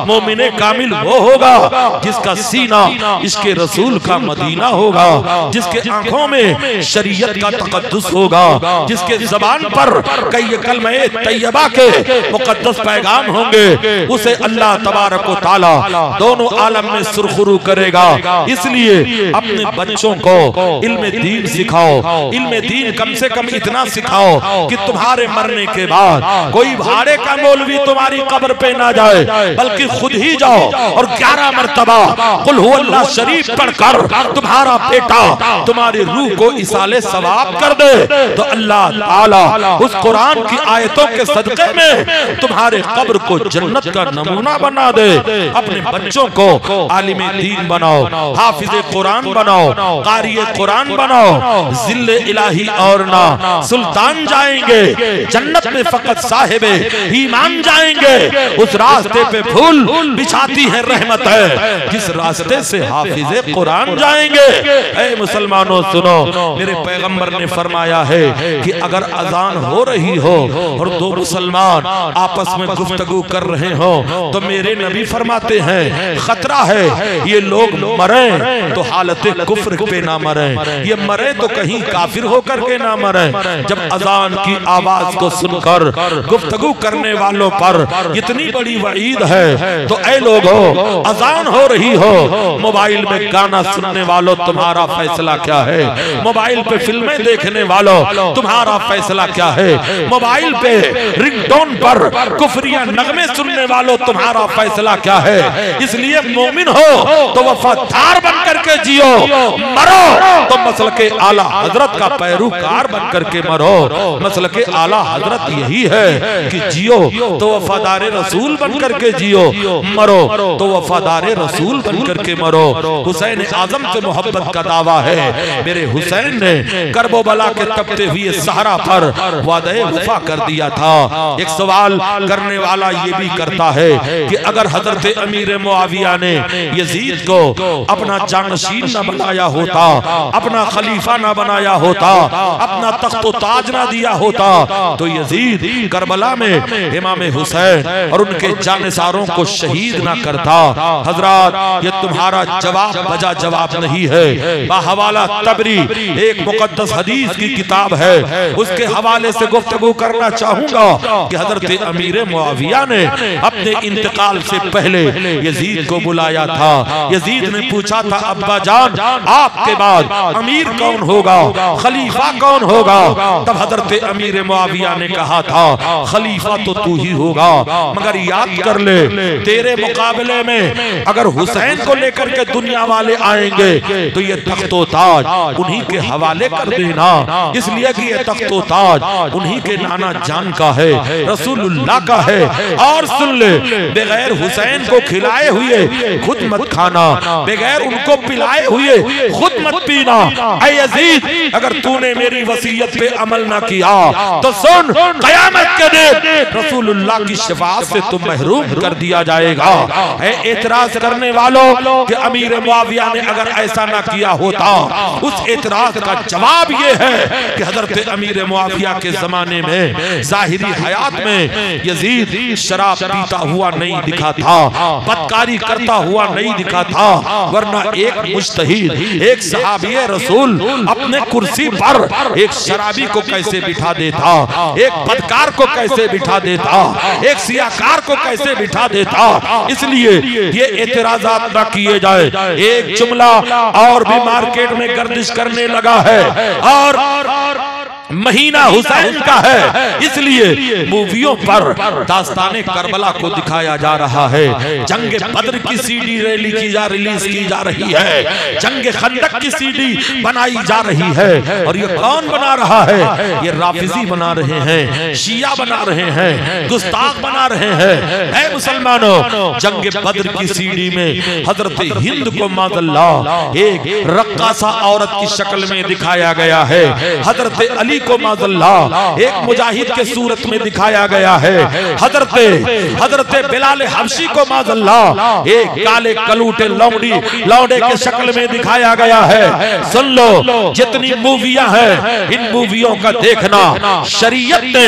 मोमिने कामिल वो होगा जिसका सीना इसके रसूल का मदीना होगा, जिसके आंखों में शरीयत का तकद्दुस होगा, जिसके जबान पर कई कलमे तैयबा के मुकद्दस पैगाम होंगे। उसे अल्लाह तबारक व तआला दोनों आलम में सुरखुरू करेगा। इसलिए अपने बच्चों को इल्म दीन सिखाओ। इल्म दीन कम से कम इतना सिखाओ कि तुम्हारे मरने के बाद कोई भाड़े का मौलवी तुम्हारी कब्र पे ना जाए, बल्कि खुद ही जाओ और 11 मरतबा कुल हु अल्लाह शरीफ पढ़कर तुम्हारा बेटा तुम्हारी रूह को इसाले सवाब कर दे, तो अल्लाह ताला उस कुरान की आयतों के सदक़े में तुम्हारे कब्र को जन्नत का नमूना बना दे। अपने बच्चों को आलिम दीन बनाओ, हाफिज़े कुरान बनाओ, क़ारिए कुरान बनाओ। जिल्ले इलाही और ना सुल्तान जाएंगे जन्नत में, फकत साहिबे ईमान जाएंगे। उस रास्ते पे फूल बिछाती है रहमत है, जिस रास्ते से हाफिज़े कुरान जाएंगे। ऐ मुसलमानों सुनो, मेरे पैगंबर ने फरमाया है कि अगर अजान हो रही हो और 2 मुसलमान आपस में गुफ्तगू कर रहे हो तो मेरे नबी फरमाते हैं खतरा है ये लोग मरे तो हालत कुफ्र पे ना मरे, ये मरे तो कहीं काफिर होकर के ना मरे। जब अजान की आवाज को सुनकर गुफ्तगू करने वालों पर इतनी बड़ी वईद है तो ऐ लोगों, अजान हो रही हो, मोबाइल में गाना सुनने वालों तुम्हारा फैसला क्या है? मोबाइल पे फिल्में देखने वालों तुम्हारा फैसला क्या है? मोबाइल पे रिंगटोन पर कुफरिया नगमे सुनने वालों तुम्हारा फैसला क्या है? इसलिए मोमिन हो तो वफादार बन करके जियो, मरो तो मसल के आला हजरत का पैरोकार बन करके मरो। मसल के आला हजरत यही है कि जियो तो वफादार रसूल बन करके जियो, मरो तो वफादार रसूल बन करके मरो। हुसैन आजम से मोहब्बत का दावा है। मेरे हुसैन ने करबला के तपते हुए सहरा पर वादे वफा कर दिया था। एक सवाल करने वाला ये भी करता है कि अगर हजरत अमीर मुआविया ने यजीद को अपना जानशीन न बनाया होता, अपना खलीफा न बनाया होता, अपना तख्तो ताज न दिया होता तो यजीद करबला में इमाम हुसैन और उनके जानिसारों को शहीद न करता। हजरात, ये तुम्हारा जवाब बजा जवाब नहीं है। बाहवाला तबरी एक मुकद्दस हदीस की किताब है, उसके हवाले से गुफ्तगू करना चाहूंगा कि हजरत अमीर मुआविया ने अपने इंतकाल से पहले यजीद को बुलाया था। यजीद ने पूछा था, अब्बा जान आपके बाद अमीर कौन होगा, खलीफा कौन होगा? तब हजरत अमीर मुआविया ने कहा था, खलीफा तो तू ही होगा, मगर याद कर ले तेरे मुकाबले में अगर हुसैन को लेकर के दुनिया वाले आएंगे तो ये तख्तो ताज उन्हीं के हवाले कर देना, इसलिए कि ये तख्तो ताज उन्हीं के नाना जान का है, रसूलुल्लाह का है। और सुन ले, बगैर हुसैन को खिलाए हुए खुद मत खाना, बगैर उनको पिलाए हुए खुद मत पीना। ऐ यजीद, अगर तूने मेरी वसीयत पे अमल ना किया तो सुन, कयामत के दिन रसूलुल्लाह की शफाअत से तुम महरूम कर दिया जाएगा। एतराज करने वालों कि अमीर मुआविया ने अगर ऐसा ना किया होता, उस एतराज का जवाब ये है कि हजरत अमीर मुआविया के जमाने में जाहिरी हयात में यजीद शराब पीता हुआ नहीं दिखा था, बदकारी करता हुआ नहीं दिखा था, वरना एक मुज्तहिद, एक सहाबी रसूल अपने कुर्सी पर एक शराबी को कैसे बिठा देता, एक बदकार को कैसे बिठा देता, एक सियाकार को कैसे बिठा देता। इसलिए ये एतराजात न किए जाए। एक जुमला और भी मार्केट में गर्दिश करने लगा है और महीना हुसैन का है, इसलिए मूवियों पर दास्ताने करबला को दिखाया जा रहा है। जंग बद्र की सीडी रिलीज की जा रही है, जंग खंदक की सीडी बनाई जा रही है। और ये कौन बना रहा है? ये राफिजी बना रहे हैं, शिया बना रहे हैं, गुस्ताख बना रहे हैं। ऐ मुसलमानों, जंग बद्र की सीडी में हजरत हिंद को माज़अल्लाह एक रक्कासा औरत की शक्ल में दिखाया गया है, हजरत अली को माज़अल्लाह एक मुजाहिद के सूरत में दिखाया गया है, हजरत बिलाल हबशी को माज़अल्लाह एक काले कलूटे लौंडे के शक्ल में दिखाया गया है। सुन लो, जितनी मूवियां हैं, इन मूवियों का देखना शरीयत ने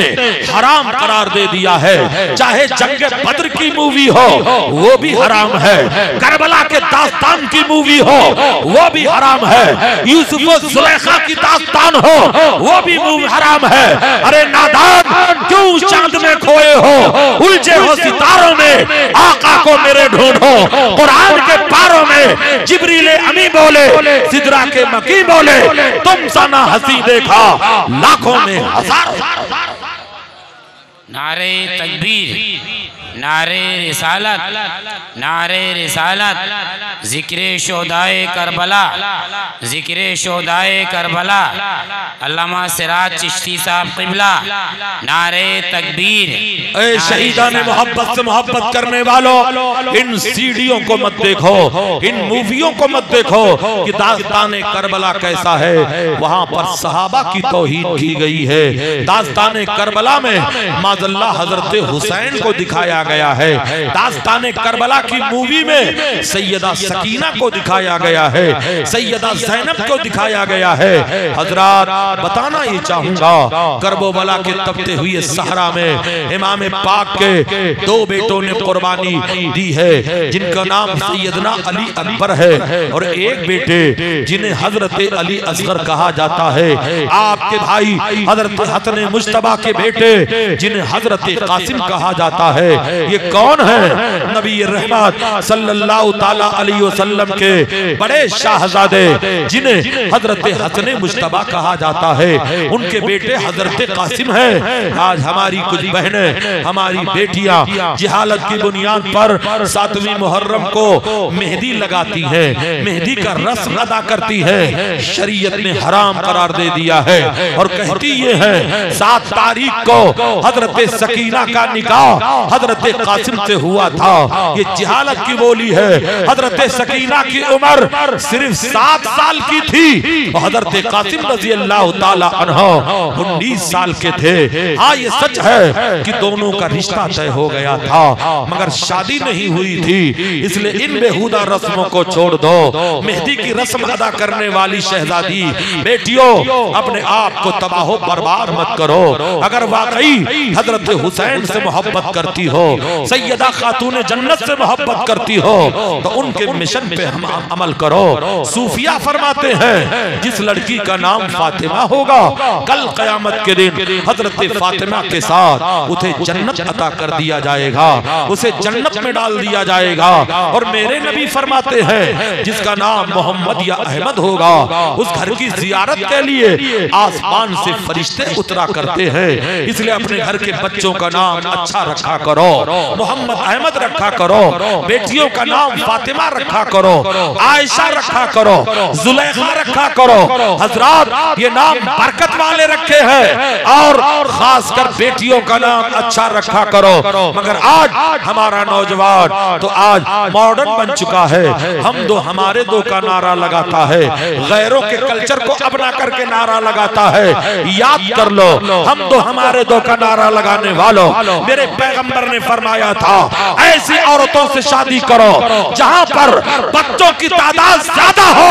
हराम करार दे दिया है। चाहे जंग बद्र की मूवी हो वो भी हराम है, करबला के दास्तान की मूवी हो वो भी हराम है, यूसुफ और जुलेखा की दास्तान हो वो भी हराम है। अरे नादान, क्यों चांद में खोए हो, उलझे हो सितारों में, आका को मेरे ढूंढो। कुरान के पारों में जिब्रील अमी बोले, सिदरा के मकी बोले, तुम सा ना हंसी देखा लाखों में हजारों। नारे तकबीर, नारे रिसालत, नारे रिसालत, जिक्रे शोदाए करबला, जिक्रे शोदाए करबला, अल्लामा सिराज चिश्ती साहब क़िबला, नारे तकबीर। ऐ शहीदान मोहब्बत से मोहब्बत करने वालों, इन सीडियों को मत देखो, इन मूवियों को मत देखो कि दास्ताने करबला कैसा है। वहां पर सहाबा की तौहीद की गई है। दास्ताने करबला में माज़अल्लाह हजरत हुसैन को दिखाया गया है। दास्ताने करबला की मूवी में सैयदा सकीना को दिखाया गया है, सैयदा ज़ैनब को दिखाया गया है। हजरात बताना ये चाहूंगा, करबला के तपते हुए सहरा में इमाम पाक के दो बेटों ने कुर्बानी दी है, जिनका नाम सैयदना अली अकबर है और एक बेटे जिन्हें हजरत अली असगर कहा जाता है। आपके भाई हजरत हसन मुज्तबा के बेटे जिन्हें हजरत कासिम कहा जाता है। ये कौन है? नबी रहमत सल्लल्लाहु ताला अलैहि वसल्लम के बड़े शाहजादे जिन्हें हजरत हसन मुज्तबा कहा जाता है, उनके बेटे हजरत कासिम है। आज हमारी कुछ बहनें, हमारी बेटियां जिहालत की बुनियाद पर 7वीं मुहर्रम को मेहंदी लगाती हैं, मेहंदी का रस्म अदा करती है, शरीयत ने हराम करार दे दिया है और कहती ये है 7 तारीख को हजरत सकीना का निकाह हजरत कासिम से हुआ था। ये जिहालत की बोली है। हजरत सकीना की उम्र सिर्फ 7 साल की थी और हजरत कासिम रज़ी अल्लाह ताला अन्हु 19 साल के थे। हाँ ये सच है कि दोनों का रिश्ता तय हो गया था मगर शादी नहीं हुई थी, इसलिए इन बेहुदा रस्मों को छोड़ दो। मेहंदी की रस्म अदा करने वाली शहजादी बेटियों, अपने आप को तबाह बर्बाद मत करो। अगर वाकई हजरत हुसैन से मोहब्बत करती हो, सैयदा खातून जन्नत से मोहब्बत करती हो, तो उनके मिशन पे हम अमल करो। सूफिया फरमाते हैं जिस लड़की का नाम फातिमा होगा, कल क़यामत के दिन हजरत फातिमा के साथ उसे जन्नत अता कर दिया जाएगा, उसे जन्नत में डाल दिया जाएगा। और मेरे नबी फरमाते हैं जिसका नाम मोहम्मद या अहमद होगा, उस घर की जियारत के लिए आसमान से फरिश्ते उतरा करते हैं। इसलिए अपने घर के बच्चों का नाम अच्छा रखा करो, मोहम्मद अहमद रखा करो, बेटियों का नाम फातिमा रखा करो, आयशा रखा करो, जुलेखा रखा करो। हजरात ये नाम बरकत वाले रखे हैं और खासकर बेटियों का नाम अच्छा रखा करो। मगर आज हमारा नौजवान तो आज मॉडर्न बन चुका है, हम दो हमारे दो का नारा लगाता है, गैरों के कल्चर को अपना करके नारा लगाता है। याद कर लो, हम दो हमारे दो का नारा लगाने वालों, मेरे पैगंबर ने फरमाया था ऐसी औरतों से शादी करो जहां पर बच्चों की तादाद ज्यादा हो,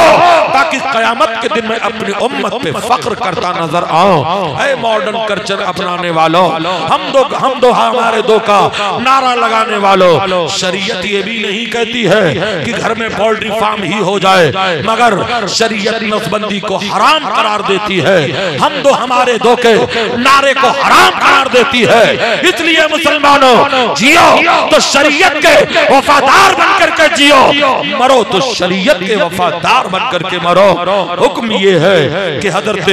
ताकि कयामत के दिन में अपनी उम्मत पे फख्र करता नजर आऊं। ऐ मॉडर्न कल्चर अपनाने वालों, हम दो हमारे दो का नारा लगाने वालों, शरीयत ये भी नहीं कहती है कि घर में पोल्ट्री फार्म ही हो जाए, मगर शरीयत नसबंदी को हराम करार देती है। हम दो हमारे दो के नारे को हराम करार देती है। इसलिए मुसलमानों, जियो तो शरीयत के वफादार बनकर के जियो, मरो तो शरीयत के वफादार बनकर के मरो। हुक्म ये है कि हजरत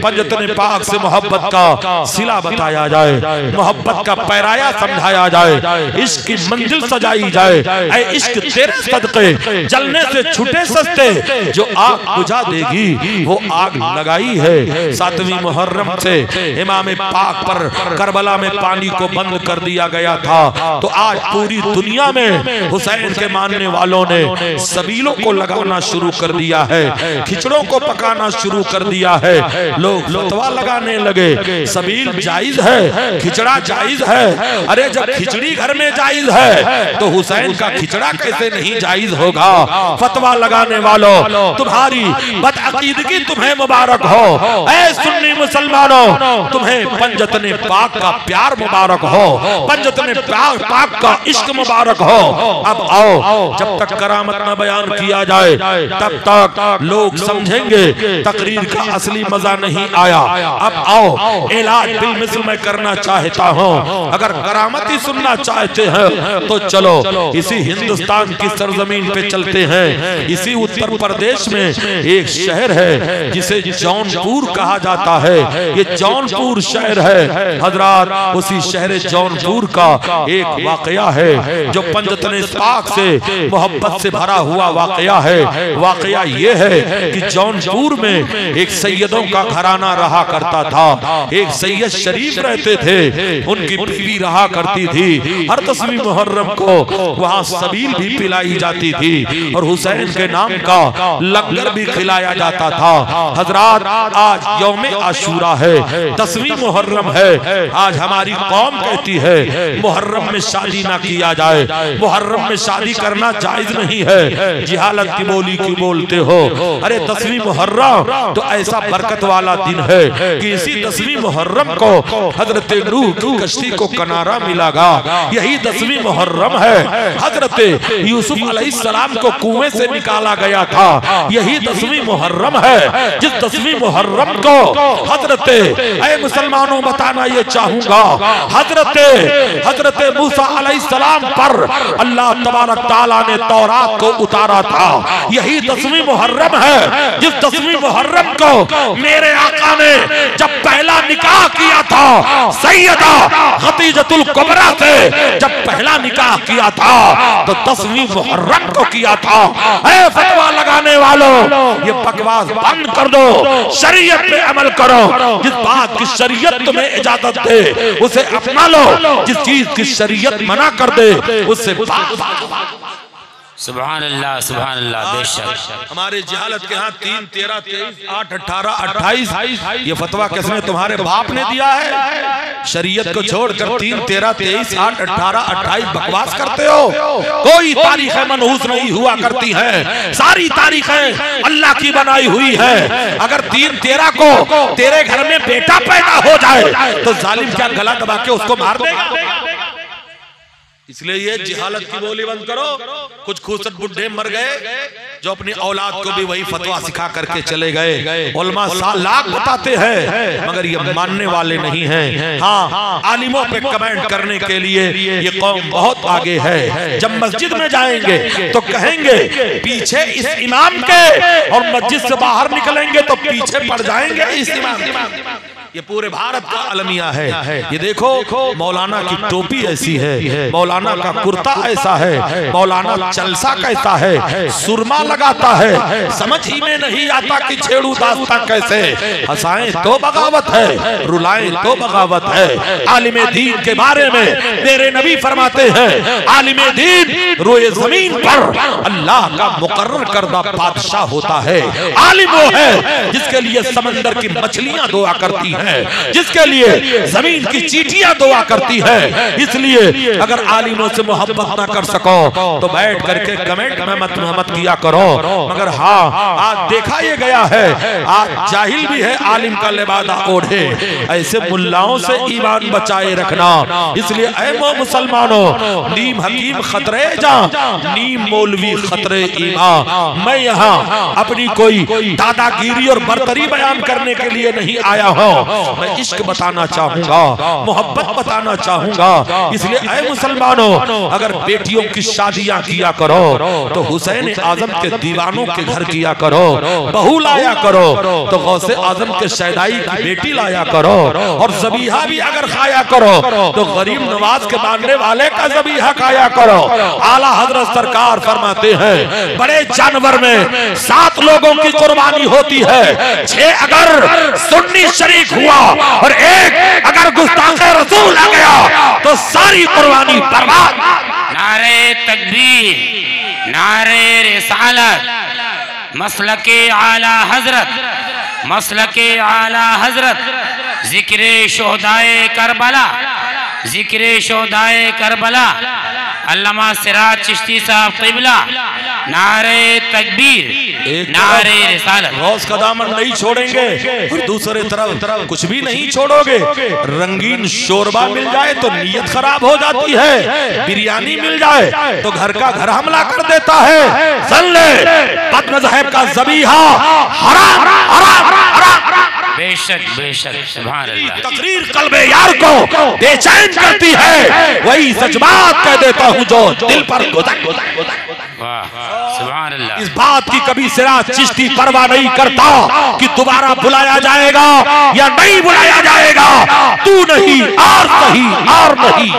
पंजतन पाक से मोहब्बत का सिला बताया जाए, मोहब्बत का पैराया समझाया जाए, इश्क की मंजिल सजाई जाए। ऐ इश्क तेरे सदके जलने से छूटे सस्ते, जो आग बुझा देगी वो आग लगाई है। 7वीं मुहर्रम से इमाम पाक पर करबला में पानी को बंद कर दिया गया था, तो आज पूरी दुनिया में हुसैन के मानने वालों ने सबीलों को लगाना शुरू कर दिया है, खिचड़ों को पकाना शुरू कर दिया है। लोग फतवा लगाने लगे सबील जायज है, खिचड़ा जायज है। अरे जब खिचड़ी घर में जायज है तो हुसैन का खिचड़ा कैसे नहीं जायज होगा? फतवा लगाने वालों, तुम्हारी बदअकीदगी तुम्हें मुबारक हो। ऐ सुन्नी मुसलमानों, तुम्हें पंजतने पाक का प्यार मुबारक हो, पंजतने पाक का इश्क मुबारक हो। अब आओ, जब तक करामत न बयान किया जाए तब तक लोग समझेंगे तकरीर का असली मजा नहीं आया। अब आओ, इलाज बिलमिसल मैं करना चाहता हूँ। अगर करामत ही सुनना चाहते हैं तो चलो इसी हिंदुस्तान की सरजमीन पे चलते हैं। इसी उत्तर प्रदेश में एक शहर है जिसे जौनपुर कहा जाता है। ये जौनपुर शहर है हजरात, उसी शहर जौनपुर का एक वाकया है जो पंजतन पाक से मोहब्बत से भरा हुआ वाकया है। वाकया ये है कि जौनपुर में एक सैयदों का घराना रहा करता था। एक सैयद शरीफ रहते थे, उनकी बीवी रहा करती थी। हर 10वीं मुहर्रम को वहाँ सबील भी पिलाई जाती थी और हुसैन के नाम का लंगर भी खिलाया जाता था। हजरात, आज यौमे आशूरा है, 10वीं मुहर्रम है। आज हमारी कौम कहती है मुहर्रम में शादी ना किया जाए। मुहर्रम में शादी करना जायज नहीं है। जिहालत की बोली क्यों बोलते हो? अरे 10वीं मुहर्रम तो ऐसा बरकत वाला दिन है कि इसी 10वीं मुहर्रम को हजरत नूह की कश्ती को किनारा मिलागा। यही 10वीं मुहर्रम है हजरत यूसुफ अलैहिस्सलाम को कुएं से निकाला गया था। यही 10वीं मुहर्रम है जिस 10वीं मुहर्रम को हजरत मुसलमानों बताना ये चाहूंगा हजरत मूसा अलैहिस्सलाम पर अल्लाह तबारक तआला ने तौरात को उतारा था। यही 10वीं मुहर्रम है जिस 10वीं मुहर्रम को मेरे आका ने जब पहला निकाह किया था सैयदा खदीजतुल कुबरा से, जब पहला निकाह किया था तो 10वीं मुहर्रम को किया था। ऐ फतवा लगाने वालों, ये बकवास बंद कर दो, शरीयत पे अमल करो। जिस बात की शरीयत तुम्हें इजाजत दे उसे अपना लो, जिस चीज की शरीयत मना कर दे उससे सुभान अल्लाह सुभान अल्लाह। बेशक हमारे जहालत के यहाँ 3, 13, 23, 8, 18, 28 ये फतवा किसने? तुम्हारे बाप ने दिया है। शरीयत को छोड़कर 3, 13, 23, 8, 18, 28 बकवास करते हो। कोई तारीखें मनहूस नहीं हुआ करती हैं, सारी तारीखें अल्लाह की बनाई हुई है। अगर 3, 13 को तेरे घर में बेटा पैदा हो जाए तो जालिम क्या गला दबा के उसको मार देगा? इसलिए ये जिहालत की बोली बंद करो। कुछ खूबसूरत बुढ़े मर गए जो अपनी औलाद को भी वही फतवा सिखा करके चले गए। उलमा लाख बताते हैं मगर ये मानने वाले नहीं हैं। हाँ, आलिमों पे कमेंट करने के लिए ये कौम बहुत आगे है। जब मस्जिद में जाएंगे तो कहेंगे पीछे इस इमाम के, और मस्जिद से बाहर निकलेंगे तो पीछे पड़ जाएंगे इस इमाम। ये पूरे भारत का अलमिया है। ये देखो मौलाना की टोपी ऐसी है, मौलाना का कुर्ता ऐसा है, मौलाना जलसा कैसा है, सुरमा लगाता है, समझ ही में नहीं आता कि छेड़ू दास्तां कैसे। हंसाएं तो बगावत है, रुलाएं तो बगावत है। आलिम दीन के बारे में मेरे नबी फरमाते हैं आलिम दीन रोए जमीन पर अल्लाह का मुकर्रर करदा बादशाह होता है। आलिम वो है जिसके लिए समंदर की मछलियां दुआ करती हैं, जिसके लिए जमीन की चींटियां दुआ करती है। इसलिए अगर आलिमों से मोहब्बत ना कर सको तो बैठ करके कमेंट में मत किया करो। मगर हाँ, आज देखा ये गया है, आज जाहिल भी है आलिम का लिबादा ओढ़े। ऐसे मुल्लाओं से ईमान बचाए रखना। इसलिए ऐ मुसलमानों, नीम हकीम खतरे जा, नीम मौलवी खतरे ईमान। मैं यहाँ अपनी कोई दादागिरी और बर्तरी बयान करने के लिए नहीं आया हूँ। मैं इश्क बताना चाहूंगा, मोहब्बत बताना चाहूंगा। इसलिए ऐ मुसलमानों, अगर बेटियों की शादियां किया करो तो हुसैन आजम के दीवानों के घर किया करो। बहू लाया करो तो गौसे आजम के शहदाई की बेटी लाया करो। और ज़बीहा भी अगर खाया करो तो गरीब नवाज के मानने वाले का ज़बीहा खाया करो। आला हजरत सरकार फरमाते हैं बड़े जानवर में 7 लोगों की कुर्बानी होती है। 6 अगर सुन्नी शरीक हुआ और 1 अगर गुस्ताखे रसूल आ गया तो सारी कुर्बानी बर्बाद। नारे तकबीर, नारे रिसालत, मसलके आला हजरत, मसलके आला हजरत, जिक्रे शोहदाए करबला, जिक्रे शोहदाए करबला, अल्लामा सिराज चिश्ती साहब क़िबला। नारे तकबीर, नारे रिसालत। गौस का दामन नहीं छोड़ेंगे और दूसरे तरफ कुछ भी नहीं छोड़ोगे। रंगीन शोरबा मिल जाए तो नीयत खराब हो जाती है, बिरयानी मिल जाए तो घर का घर हमला कर देता है। सुन ले, बदमज़हब का ज़बीहा हराम हराम हराम। बेशक बेशक, सुभान अल्लाह। तकरीर कल्बे यार को बेचैन करती है, वही सच बात कह देता हूँ जो दिल पर गुजर। वाह, सुभान अल्लाह। इस बात की कभी सिराज चिश्ती परवाह नहीं करता कि दोबारा बुलाया जाएगा या नहीं बुलाया जाएगा। तू नहीं और नहीं और नहीं।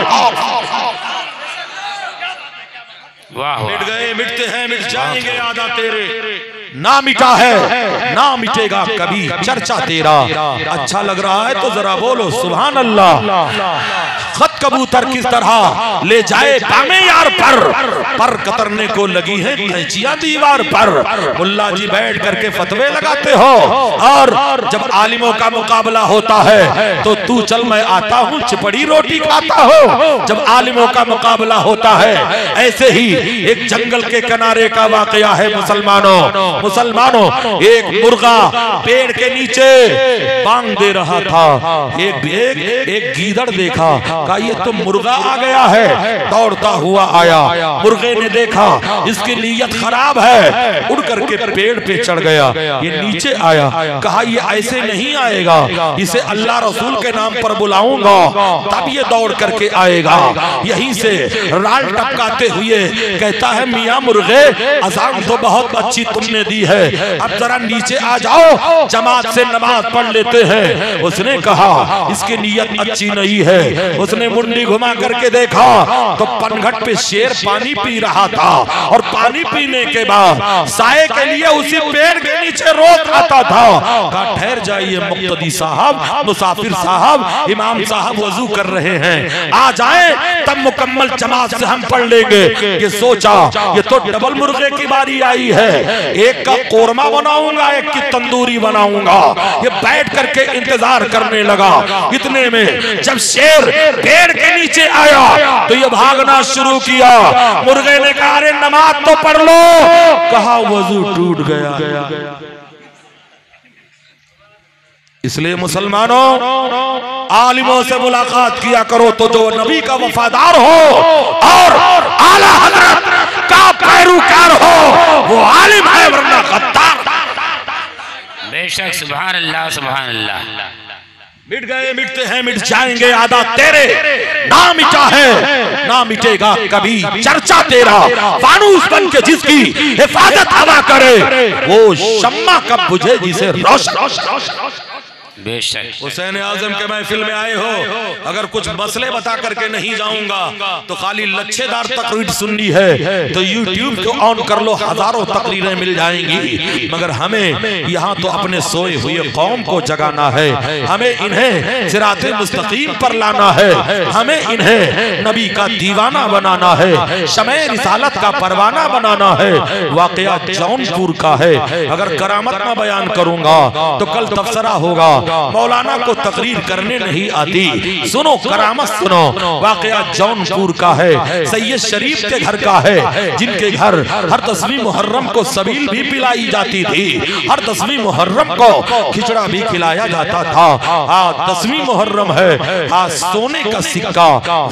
वाह, मिट गए, मिटते हैं, मिट जाएंगे आदा तेरे। ना मिटा है ना मिटेगा कभी चर्चा तेरा। अच्छा लग रहा है तो जरा बोलो सुभान अल्लाह। खत कबूतर किस तरह ले जाए दामे यार पर कतरने को लगी है कैंचियां दीवार पर। मुल्ला जी बैठ करके फतवे लगाते हो और जब आलिमों का मुकाबला होता है तो तू चल मैं आता हूँ चिपड़ी रोटी खाता हो। जब आलिमों का मुकाबला होता है ऐसे ही एक जंगल के किनारे का वाकया है मुसलमानों। एक मुर्गा पेड़ के नीचे बांग दे रहा था। एक गीदड़ देखा, कहा ये तो मुर्गा आ गया है, दौड़ता हुआ आया। मुर्गे ने देखा इसकी नीयत खराब है, उड़ करके पेड़ पे चढ़ गया। ये नीचे आया, कहा ये ऐसे नहीं आएगा, इसे अल्लाह रसूल के नाम पर बुलाऊंगा तब ये दौड़ करके आएगा। यहीं से राल टपकाते हुए कहता है मियां मुर्गे अजान तो बहुत अच्छी तुमने दी है, अब जरा नीचे आ जाओ जमात से नमाज पढ़ लेते हैं। उसने कहा इसकी नीयत अच्छी नहीं है। उसने मुंडी घुमा करके देखा तो पनघट पे शेर पानी पी रहा था और पानी पीने के बाद साए के लिए उसी पेड़ के नीचे रोज आता था। कहा ठहर जाइए मुक्तदी साहब, मुसाफिर साहब, इमाम साहब वजू कर रहे हैं, आ जाए तब मुकम्मल जमात से हम पढ़ लेंगे। ये सोचा ये तो डबल मुर्गे की बारी आई है, एक का कोरमा बनाऊंगा एक की तंदूरी बनाऊंगा। ये बैठ करके इंतजार करने लगा। इतने में जब शेर पेड़ के नीचे आया तो ये भागना शुरू किया। मुर्गे ने कहा अरे नमाज तो पढ़ लो, कहा वजू टूट गया। इसलिए मुसलमानों आलिमों से मुलाकात किया करो तो जो नबी का वफादार हो और आला हजरत का पैरोकार हो वो आलिम है, वरना गद्दार। बेशक सुभान अल्लाह सुभान अल्लाह। मिट गए मिटते हैं मिट जाएंगे आदा तेरे, ना मिटा है ना मिटेगा कभी चर्चा तेरा। फानूस बन के जिसकी हिफाजत हवा करे वो शम्मा कब बुझे जिसे रोशन। बेशक हुसैन आजम के महफिल में आए हो, अगर कुछ मसले बता करके नहीं जाऊंगा तो खाली लच्छेदार तकरीर सुननी है तो यूट्यूब को ऑन कर लो, हजारों तकरीरें मिल जाएंगी। मगर हमें यहाँ तो अपने सोए हुए कौम को जगाना है, हमें इन्हें सिराते मुस्तकीम पर लाना है, हमें इन्हें नबी का दीवाना बनाना है, शमे रिसालत का परवाना बनाना है। वाकया जौनपुर का है, अगर करामत ना बयान करूंगा तो कल तबसरा होगा मौलाना को तकरीर करने नहीं आती। सुनो करामत सुनो, वाकया जौनपुर का है, सैयद शरीफ के घर का है, जिनके घर हर 10वीं मुहर्रम को सबील भी पिलाई जाती थी, हर 10वीं मुहर्रम को खिचड़ा भी खिलाया जाता था। आज 10वीं मुहर्रम है, आज सोने का सिक्का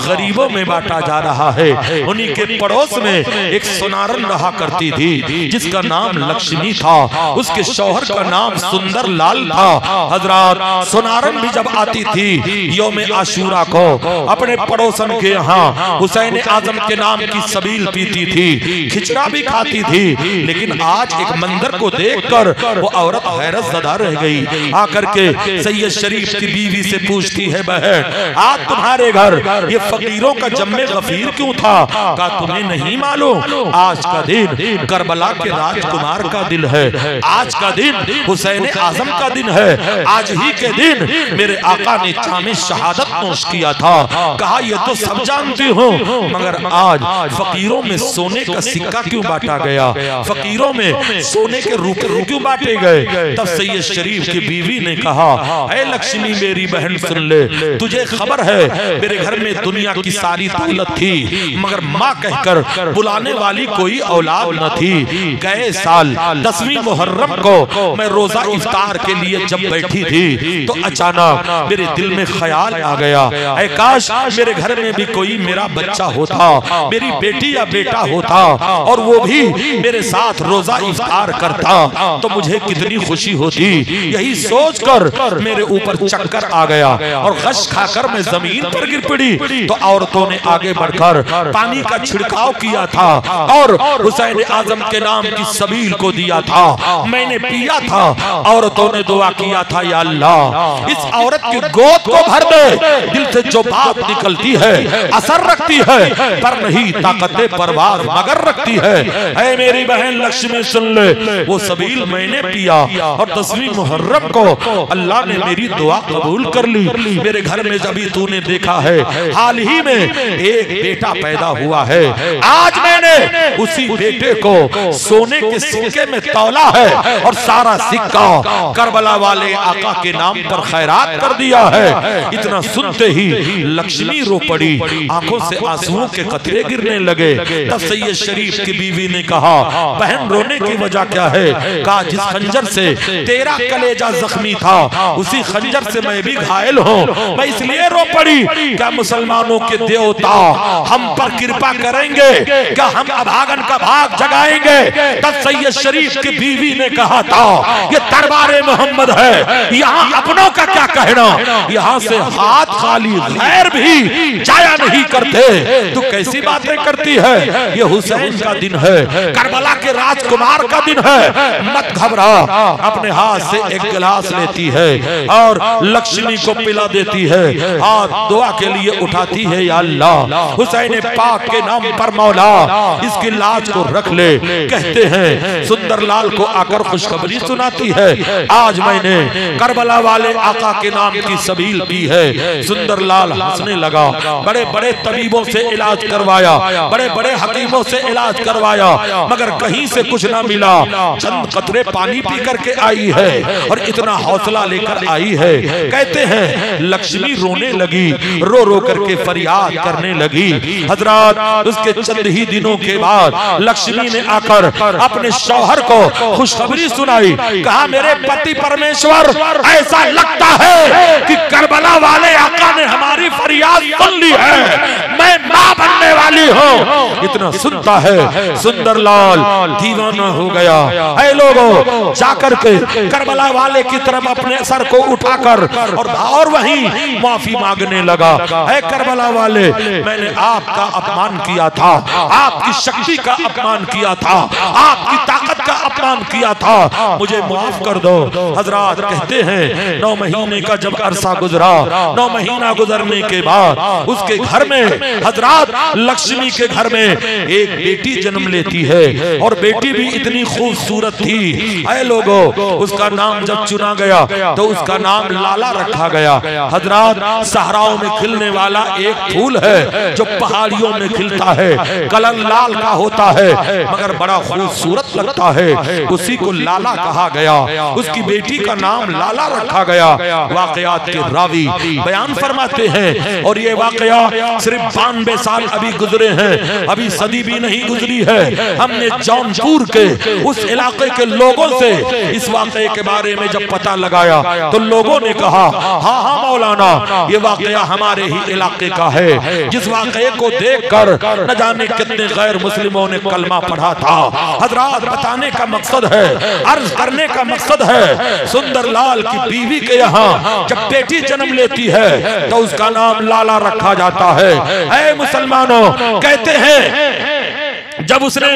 गरीबों में बांटा जा रहा है। उन्हीं के पड़ोस में एक सुनारन रहा करती थी जिसका नाम लक्ष्मी था, उसके शौहर का नाम सुंदर लाल था। हजरात सुनारन भी जब आती थी यौम आशूरा को अपने पड़ोसन के यहाँ हुसैन आजम के नाम की सबील पीती थी, खिचड़ा भी खाती थी। लेकिन आज एक मंजर को देखकर वो औरत हैरत ज़दा रह गई। आकर के सैयद शरीफ की बीवी से पूछती है बहन आज तुम्हारे घर ये फकीरों का जम्मे गफीर क्यों था? कहा तुम्हें नहीं मालूम आज का दिन करबला के राजकुमार का दिन है, आज का दिन हुसैन आजम का दिन है, आज ही के दिन मेरे आका ने जामे शहादत नोश किया था। कहा ये तो सब जानती हूँ, मगर आज फकीरों में सोने का सिक्का क्यों बांटा गया, फकीरों में सोने के रुपए क्यों बांटे गए? तब सैयद शरीफ की बीवी ने कहा ऐ लक्ष्मी मेरी बहन सुन ले, तुझे खबर है मेरे घर में दुनिया की सारी दौलत थी मगर माँ कहकर बुलाने वाली कोई औलाद न थी। गए साल 10वीं मुहर्रम को मैं रोजा इफ्तार के लिए जब बैठी थी तो अचानक मेरे दिल में ख्याल आ गया ऐ काश मेरे घर में भी कोई मेरा बच्चा होता, मेरी बेटी या बेटा होता और वो भी मेरे साथ रोजा इफ्तार करता तो मुझे कितनी खुशी होती। यही सोचकर मेरे ऊपर चक्कर आ गया और गश खाकर मैं जमीन पर गिर पड़ी तो औरतों ने आगे बढ़कर पानी का छिड़काव किया था और हुसैन आजम के नाम की सबील को दिया था, मैंने पिया था। औरतों ने दुआ किया था या अल्लाह इस औरत की गोद को भर दे। दिल से जो बात निकलती है असर रखती है, पर नहीं ताकते परवार मगर रखती है। ऐ मेरी बहन लक्ष्मी सुन ले, वो सबील मैंने पिया और 10वीं मुहर्रम को अल्लाह ने मेरी दुआ कबूल कर ली। मेरे घर में जब तूने देखा है हाल ही में एक बेटा पैदा हुआ है, आज मैंने उसी बेटे को सोने के सिक्के में तौला है और सारा सिक्का करबला वाले आका के नाम पर खैरात कर दिया है। इतना सुनते ही लक्ष्मी रो पड़ी, आंखों से आंसुओं के कतरे गिरने लगे। तब सैयद शरीफ की बीवी ने कहा, बहन रोने की वजह क्या है? कहा जिस खंजर से तेरा कलेजा जख्मी था उसी खंजर से मैं भी घायल हूँ, मैं इसलिए रो पड़ी। क्या मुसलमानों के देवता हम पर कृपा करेंगे? क्या हम अभागन का भाग जगाएंगे? तब सैयद शरीफ की बीवी ने कहा था, ये दरबारे मोहम्मद है, यहाँ अपनों का क्या कहना, यहाँ से हाथ खाली गैर भी जाया नहीं करते। तू कैसी बातें करती है? ये हुसैन का दिन है, करबला के राजकुमार का दिन है, मत घबरा। अपने हाथ से एक गिलास लेती है और लक्ष्मी को पिला देती है, हाथ दुआ के लिए उठाती है, या अल्लाह हुसैन पाक के नाम पर मौला इसकी लाज को रख ले। कहते हैं सुंदर लाल को आकर खुशखबरी सुनाती है, आज मैंने करबला वाले आका के नाम की सबील पी है। सुंदर लाल हंसने लगा, बड़े बड़े तबीबों से इलाज करवाया, बड़े बड़े हकीमों से इलाज करवाया, मगर कहीं से कुछ ना मिला। चंद कतरे पानी पी करके आई है और इतना हौसला लेकर आई है। कहते हैं लक्ष्मी रोने लगी, रो रो करके फरियाद करने लगी। हजरात उसके चंद ही दिनों के बाद लक्ष्मी ने आकर अपने शौहर को खुशखबरी सुनाई। कहा मेरे पति परमेश्वर, ऐसा लगता है कि करबला वाले आका ने हमारी फरियाद सुन ली है, मैं मां बनने वाली हूँ। इतना सुनता है सुंदर लाल दीवाना हो गया। ऐ लोगों जाकर के करबला वाले की तरफ अपने सर को उठाकर और वहीं माफी मांगने लगा। ऐ करबला वाले, मैंने आपका अपमान किया था, आपकी शक्ति का अपमान किया था, आपकी ताकत का अपमान किया था, मुझे माफ कर दो। हजरात कहते हैं 9 महीने का जब अरसा गुजरा, 9 महीना गुजरने के बाद उसके घर में हजरात लक्ष्मी के घर में एक बेटी जन्म लेती है और बेटी भी इतनी खूबसूरत थी। ऐ लोगों उसका नाम जब चुना गया तो उसका नाम लाला रखा गया। हजरात सहराओं में खिलने वाला एक फूल है जो पहाड़ियों में खिलता है, कलर लाल का होता है मगर बड़ा खूबसूरत लगता है, उसी को लाला कहा गया। उसकी बेटी का नाम लाला रखा गया। वाकयात के रावी बयान फरमाते हैं और ये वाकया सिर्फ 92 साल अभी गुजरे हैं, अभी सदी भी नहीं गुजरी है। हमने जौनपुर के उस इलाके के लोगों से इस वाकये के बारे में जब पता लगाया तो लोगों ने कहा हाँ हाँ मौलाना, ये वाकया हमारे ही इलाके का है, जिस वाकये को देखकर न जाने कितने गैर मुस्लिमों ने कलमा पढ़ा था। हजरात बताने का मकसद है, अर्ज करने का मकसद है, सुंदर लाल की बीवी के यहाँ जब बेटी जन्म लेती है तो उसका नाम लाला रखा जाता है। ऐ मुसलमानों, कहते हैं जब उसने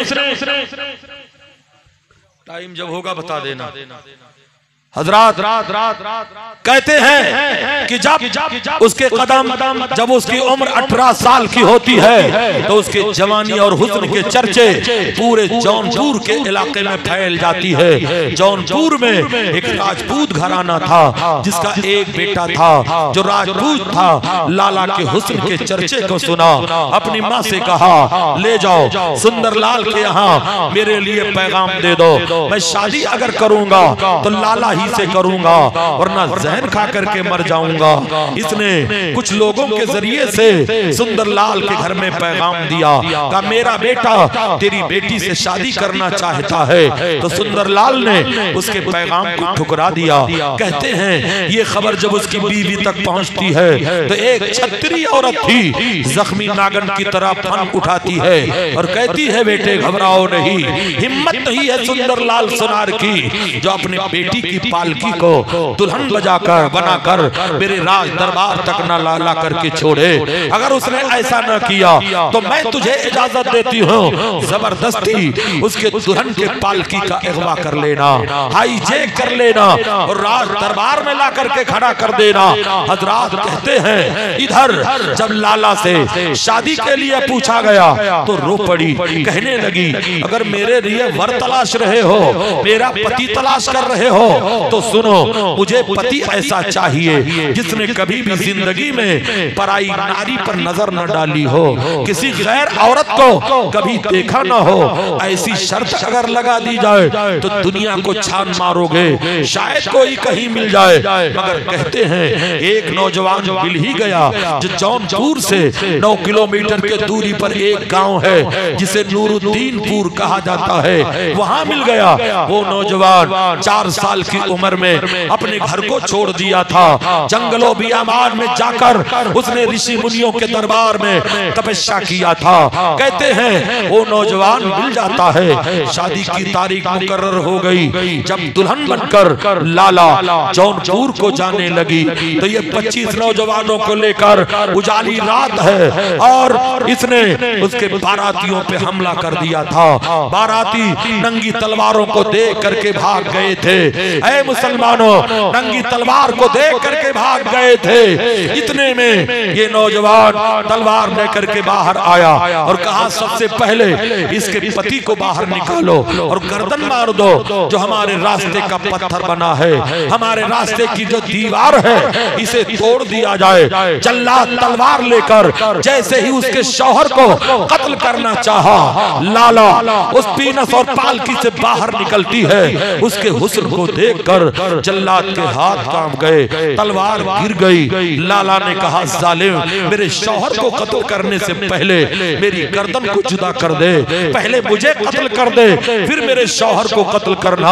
टाइम जब होगा बता देना। हजरात कहते हैं कि जब उसके कदम जब उसकी उम्र 18 साल की होती है तो उसके जवानी और हुस्न के चर्चे पूरे जौनपुर के इलाके में फैल जाती है। जौनपुर में एक राजपूत घराना था जिसका एक बेटा था जो राजपूत था। लाला के हुस्न के चर्चे को सुना, अपनी माँ से कहा ले जाओ सुंदर लाल के यहाँ मेरे लिए पैगाम दे दो, मैं शादी अगर करूंगा तो लाला से करूंगा वरना जहर खा करके मर जाऊंगा। इसने कुछ लोगों के जरिए से सुंदर लाल के घर में पैगाम दिया कि मेरा बेटा तेरी बेटी से शादी करना चाहता है। तो सुंदर लाल ने उसके पैगाम को ठुकरा दिया। कहते हैं ये खबर जब उसकी बीवी तक पहुंचती है तो एक छत्री औरत थी जख्मी नागन की तरह फन उठाती है और कहती है बेटे घबराओ नहीं, हिम्मत नहीं है सुंदर लाल सुनार की जो अपने बेटी की पालकी को दुल्हन बजाकर बनाकर मेरे राज दरबार तक न ला करके छोड़े। अगर उसने ऐसा न किया तो मैं तुझे इजाजत देती हूँ जबरदस्ती उसके दुल्हन के पालकी का अगवा कर लेना, हाईजैक कर लेना और राज दरबार में ला करके खड़ा कर देना। हजरात कहते हैं इधर जब लाला से शादी के लिए पूछा गया तो रो पड़ी, कहने लगी अगर मेरे लिए वर तलाश रहे हो, मेरा पति तलाश कर रहे हो तो सुनो, मुझे पति ऐसा चाहिए जिसने कभी भी जिंदगी में पराई नारी पर नजर न डाली हो, किसी गैर औरत को कभी देखा न हो। ऐसी शर्त अगर लगा दी जाए तो दुनिया को छान मारोगे, शायद कोई कहीं मिल जाए। मगर कहते हैं एक नौजवान मिल ही गया जो जौनपुर से 9 किलोमीटर के दूरी पर एक गांव है जिसे नूरुद्दीनपुर कहा जाता है, वहां मिल गया। वो नौजवान 4 साल की उम्र में अपने घर को छोड़ दिया था, जंगलों बियाबान में जाकर उसने ऋषि मुनियों के दरबार में तपस्या किया था। कहते हैं वो नौजवान मिल जाता है, शादी की तारीख मुकर्रर हो गई। जब दुल्हन बनकर लाला जौनपुर को जाने लगी तो ये 25 नौजवानों को लेकर उजाली रात है और इसने उसके बारातियों पे हमला कर दिया था। बाराती नंगी तलवारों को देख करके भाग गए थे। ऐ मुसलमानों, नंगी तलवार को देख करके भाग गए थे। इतने में ये नौजवान तलवार लेकर के बाहर आया और कहा सबसे पहले इसके पति को बाहर निकालो और गर्दन मार दो, जो हमारे रास्ते का पत्थर बना है, हमारे रास्ते की जो दीवार है इसे तोड़ दिया जाए। जल्लाद तलवार लेकर जैसे ही उसके शौहर को कत्ल करना चाहा, लाला उस पीनस और पालकी से बाहर निकलती है। उसके हुस्न को देखकर जल्लाद के हाथ कांप गए, तलवार गिर गई। लाला ने कहा जालिम, मेरे शौहर को कत्ल करने से पहले मेरी गर्दन को जुदा कर दे, पहले मुझे कत्ल कर दे फिर मेरे शौहर को कत्ल करना।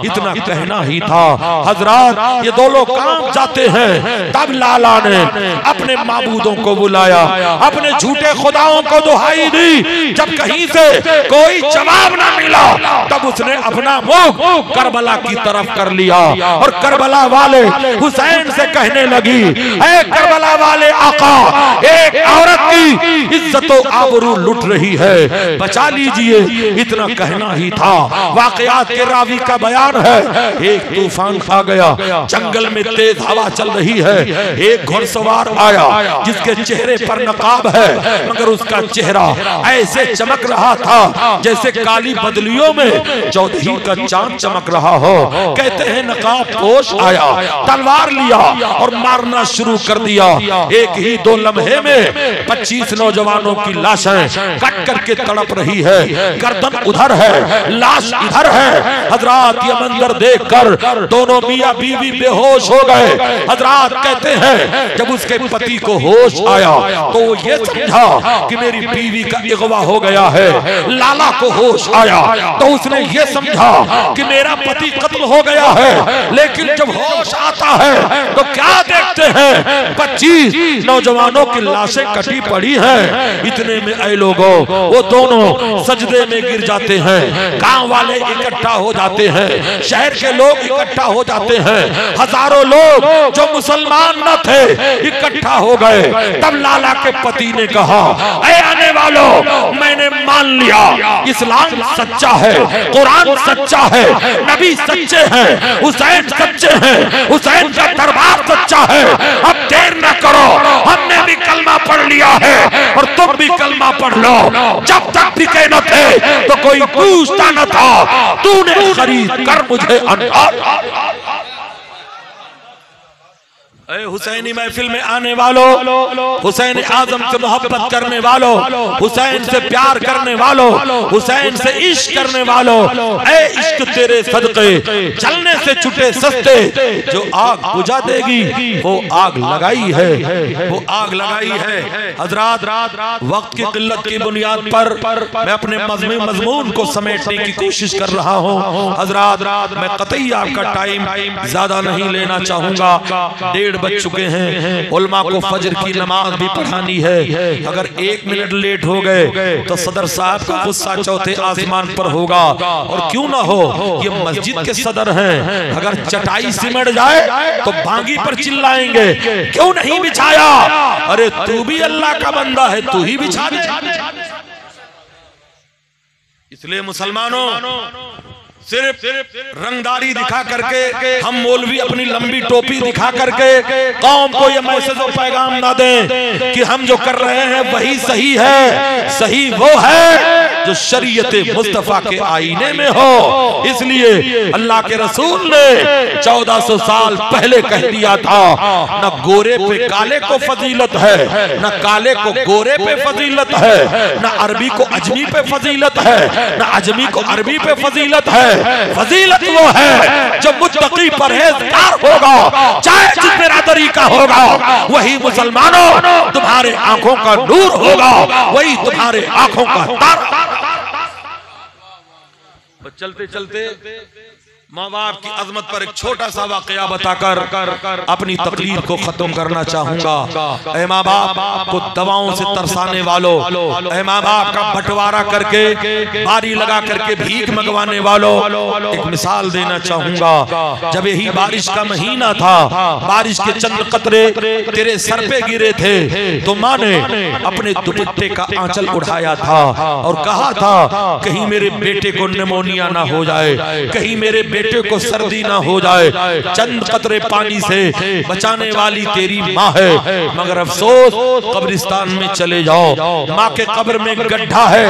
इतना कहना ही था। हजरात ये दोनों काम जाते हैं। तब लाला ने अपने माबूदों को बुलाया, अपने झूठे खुदाओं को दुहाई दी। जब कहीं से कोई जवाब ना मिला तब उसने अपना मुंह करबला की तरफ कर लिया और करबला वाले हुसैन से कहने लगी, ऐ करबला वाले आका, एक औरत की इज्जतो आबरू लुट रही है, बचा लीजिए। इतना कहना ही था। वाकयात के रावी का बयान है, एक तूफान आ गया, जंगल में तेज हवा चल रही है। एक घुड़सवार आया जिसके चेहरे पर नकाब है, मगर उसका चेहरा ऐसे चमक रहा था जैसे काली बदलियों में चौदही का चांद चमक रहा हो। कहते हैं नकाब पोश आया, तलवार लिया और मारना शुरू कर दिया। एक ही 2 लम्हे में 25 नौजवानों की लाशें कट करके तड़प रही है। गर्दन उधर है, लाश इधर है। हजरात ये मंजर देखकर दोनों मियां बीवी बेहोश हो गए। हजरात कहते हैं जब उसके पति को होश आया तो वो ये समझा कि मेरी बीवी का अगवा हो गया है। लाला को होश आया तो उसने ये समझा कि मेरा पति कत्ल हो गया है। लेकिन जब होश आता है तो क्या देखते हैं 25 नौजवानों की लाशें कटी पड़ी हैं। इतने में ऐ लोगों वो दोनों सजदे में गिर जाते हैं। गांव वाले इकट्ठा हो जाते हैं, शहर के लोग इकट्ठा हो जाते हैं। हजारों लोग जो मुसलमान न थे इकट्ठा हो गए। तब लाला के पति ने कहा, ऐ आने वालों, मैंने मान लिया इस्लाम सच्चा है, कुरान सच्चा है, नबी सच्चे हैं, हुसैन सच्चे हैं, हुसैन का दरबार सच्चा है। अब देर न करो, हमने भी कलमा पढ़ लिया है और तुम भी कलमा पढ़ लो। जब तक बिके न थे तो कोई पूछता न था, तूने खरीद कर मुझे अनहार। हुसैनी महफिल में आने वालों, हुसैन आजम से मोहब्बत करने वालों, हुसैन से प्यार करने वालों, हुसैन से इश्क करने वालों, ऐ इश्क तेरे सदके चलने से छुटे सस्ते। जो आग बुझा देगी वो आग लगाई है, वो आग लगाई है। हजरात वक्त की किल्लत की बुनियाद पर मैं अपने मजमून को समेटने की कोशिश कर रहा हूँ। हजरात मैं कतई आपका टाइम ज्यादा नहीं लेना चाहूंगा। 1.5 1:30 बज चुके हैं, उलमा को फजर की नमाज भी पढ़ानी है। अगर 1 मिनट लेट हो गए तो सदर साहब का गुस्सा चौथे आसमान पर होगा। और क्यों ना हो, ये मस्जिद के सदर हैं, अगर चटाई सिमट जाए तो बागी पर चिल्लाएंगे क्यों नहीं बिछाया। अरे तू भी अल्लाह का बंदा है, तू ही बिछा दे। इसलिए मुसलमानों, सिर्फ रंगदारी दिखा करके, हम मौलवी अपनी लंबी टोपी दिखा करके कौम को ये मैसेज और पैगाम ना दें कि हम जो कर रहे हैं वही सही है। सही वो है जो शरीयत मुस्तफा के आईने में हो। इसलिए अल्लाह के रसूल ने 1400 साल पहले कह दिया था, न गोरे पे काले को फजीलत है, न काले को गोरे पे फजीलत है, न अरबी को अजमी पे फजीलत है, न अजमी को अरबी पे फजीलत है। फजीलत वो है जो मुत्तकी परहेजगार होगा, चाहे जिस बिरादरी का होगा, वही मुसलमानों तुम्हारे आंखों का नूर होगा, वही तुम्हारे आंखों का तारा। चलते चलते माँ बाप की अजमत पर एक छोटा सा वाकया बताकर अपनी तकरीर को खत्म करना चाहूंगा। ऐ माँ बाप को दवाओं से तरसाने वालों, ऐ माँ बाप का बंटवारा करके बारी लगा करके भीख मंगवाने वालों, एक मिसाल देना चाहूंगा। जब यही बारिश का महीना था, बारिश के चंद कतरे तेरे सर पे गिरे थे तो माँ ने अपने दुपट्टे का आंचल उठाया था और कहा था कहीं मेरे बेटे को निमोनिया ना हो जाए, कहीं मेरे बेटे को सर्दी ना हो जाए। चंद कतरे पानी से बचाने वाली तेरी माँ है, मगर अफसोस कब्रिस्तान में चले जाओ, माँ के कब्र में गड्ढा है,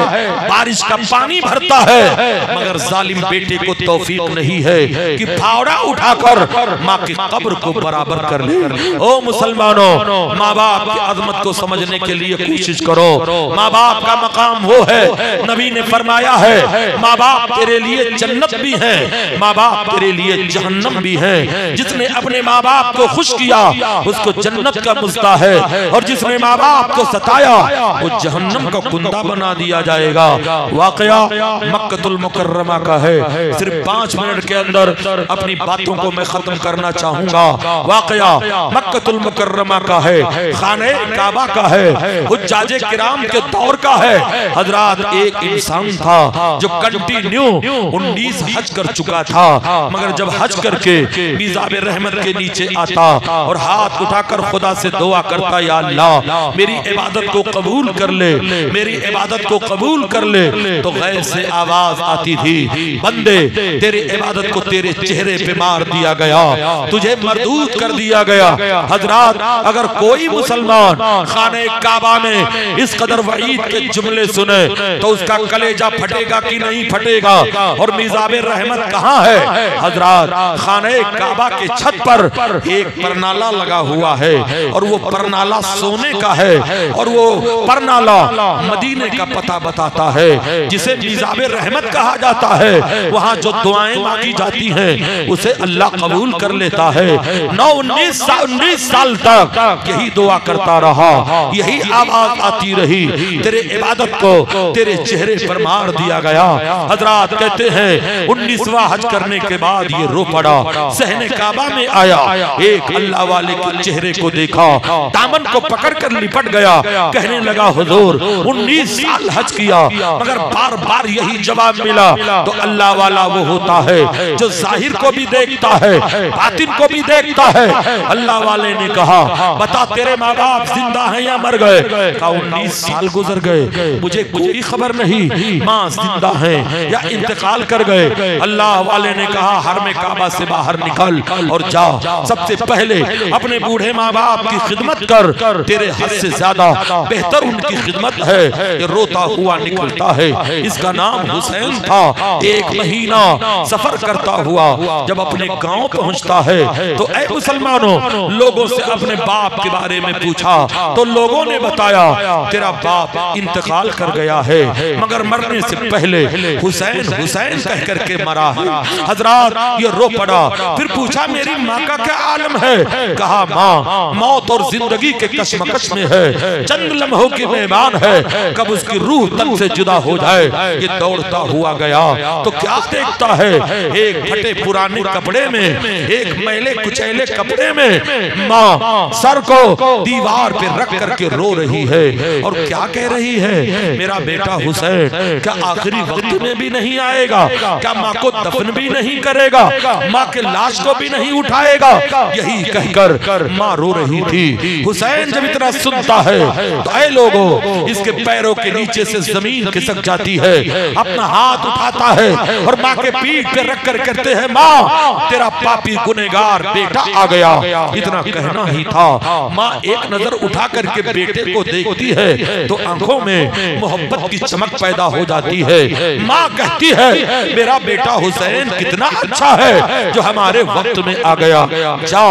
बारिश का पानी भरता है, मगर जालिम बेटे को तौफीक नहीं है कि फावड़ा उठाकर माँ की कब्र को बराबर कर ले। ओ मुसलमानों, माँ बाप की अजमत को समझने के लिए कोशिश करो। माँ बाप का मकाम वो है, नबी ने फरमाया है माँ बाप तेरे लिए जन्नत भी है, माँ बाप तेरे लिए जहन्नम भी है। जिसने अपने माँ बाप को खुश किया उसको जन्नत का मुस्ता है, और जिसने माँ बाप को सताया वो जहन्नम का कुंदा बना दिया जाएगा। वाकया मक्कतुल मुकर्रमा का है। सिर्फ 5 मिनट के अंदर अपनी बातों को मैं खत्म करना चाहूंगा। वाकया मक्कतुल मुकर्रमा का है, खाने काबा का है, हुज्जाजे किराम के दौर का है। हजरात, एक इंसान था जो कंटिन्यू 19 हज कर चुका था, मगर जब हज करके मिज़ाब रहमत के नीचे आता और हाथ उठाकर खुदा से दुआ करता, या अल्लाह मेरी इबादत को कबूल कर ले, मेरी इबादत को कबूल कर ले, तो गैर से आवाज आती थी, बंदे तेरी इबादत को तेरे चेहरे पे मार दिया गया, तुझे मरदूद कर दिया गया। हजरात, अगर कोई मुसलमान खाने काबा में इस कदर वईद के जुमले सुने तो उसका कलेजा फटेगा कि नहीं फटेगा। और मिज़ाब रहमत कहाँ है? हजरात, खाने काबा के छत पर एक परनाला लगा हुआ है, और वो परनाला सोने का है, और वो परनाला मदीने का पता बताता है, जिसे मिज़ाब रहमत कहा जाता है। वहाँ जो दुआएं मांगी जाती हैं उसे अल्लाह कबूल कर लेता है। 19 साल तक यही दुआ करता रहा, यही आवाज आती रही, तेरे इबादत को तेरे चेहरे पर मार दिया गया। हजरात कहते हैं 19वां हज करने के बाद ये रो पड़ा, सहने काबा में आया, एक अल्लाह वाले के चेहरे को देखा, दामन को पकड़कर लिपट गया, कहने लगा हुजूर 19 साल हज किया मगर बार बार यही जवाब मिला। तो अल्लाह वाला वो होता है जो जाहिर को भी देखता है, बातिन को भी देखता है। अल्लाह वाले ने कहा बता तेरे माँ बाप जिंदा हैं या मर गए? कहा 19 साल गुजर गए, मुझे कोई खबर नहीं माँ जिंदा हैं या इंतकाल कर गए। अल्लाह वाले ने कहा हरम काबा से बाहर निकल और जा, सबसे पहले अपने बूढ़े माँ बाप की खिदमत कर, तेरे हद से ज्यादा बेहतर उनकी खिदमत है। ये रोता हुआ निकलता है, इसका नाम हुसैन था। 1 महीना सफर करता हुआ जब अपने गांव पहुंचता है तो ऐ मुसलमानों, लोगों से अपने बाप के बारे में पूछा तो लोगों ने बताया तेरा बाप इंतकाल कर गया है, मगर मरने से पहले हुसैन हुसैन कह करके मरा है। हजरात ये रो पड़ा। फिर पूछा मेरी माँ का क्या आलम है? कहा माँ मौत और जिंदगी के कशमकश में है, चंद लम्हों की मेहमान है, कब उसकी रूह तन से जुदा हो जाए। ये दौड़ता हुआ गया तो क्या देखता है, एक फटे पुराने कपड़े में, एक मैले कुचैले कपड़े में माँ सर को दीवार पे रख करके रो रही है और क्या कह रही है, मेरा बेटा हुसैन क्या आखिरी वक्त में भी नहीं आएगा? क्या माँ को दफन भी नहीं करेगा? माँ के लाश को भी नहीं उठाएगा? यही कहकर माँ रो रही थी। हुसैन जब इतना सुनता है तो ऐ लोगों, इसके पैरों के नीचे से जमीन खिसक जाती है। अपना हाथ उठाता है और माँ के पीठ पे रख कर कहते हैं माँ तेरा पापी गुनहगार बेटा आ गया। इतना कहना ही था। माँ एक नजर उठा करके बेटे को देखती है तो आंखों में मोहब्बत की चमक पैदा हो जाती है। माँ कहती है मेरा बेटा हुसैन कितना अच्छा है जो हमारे वक्त में आ गया। जा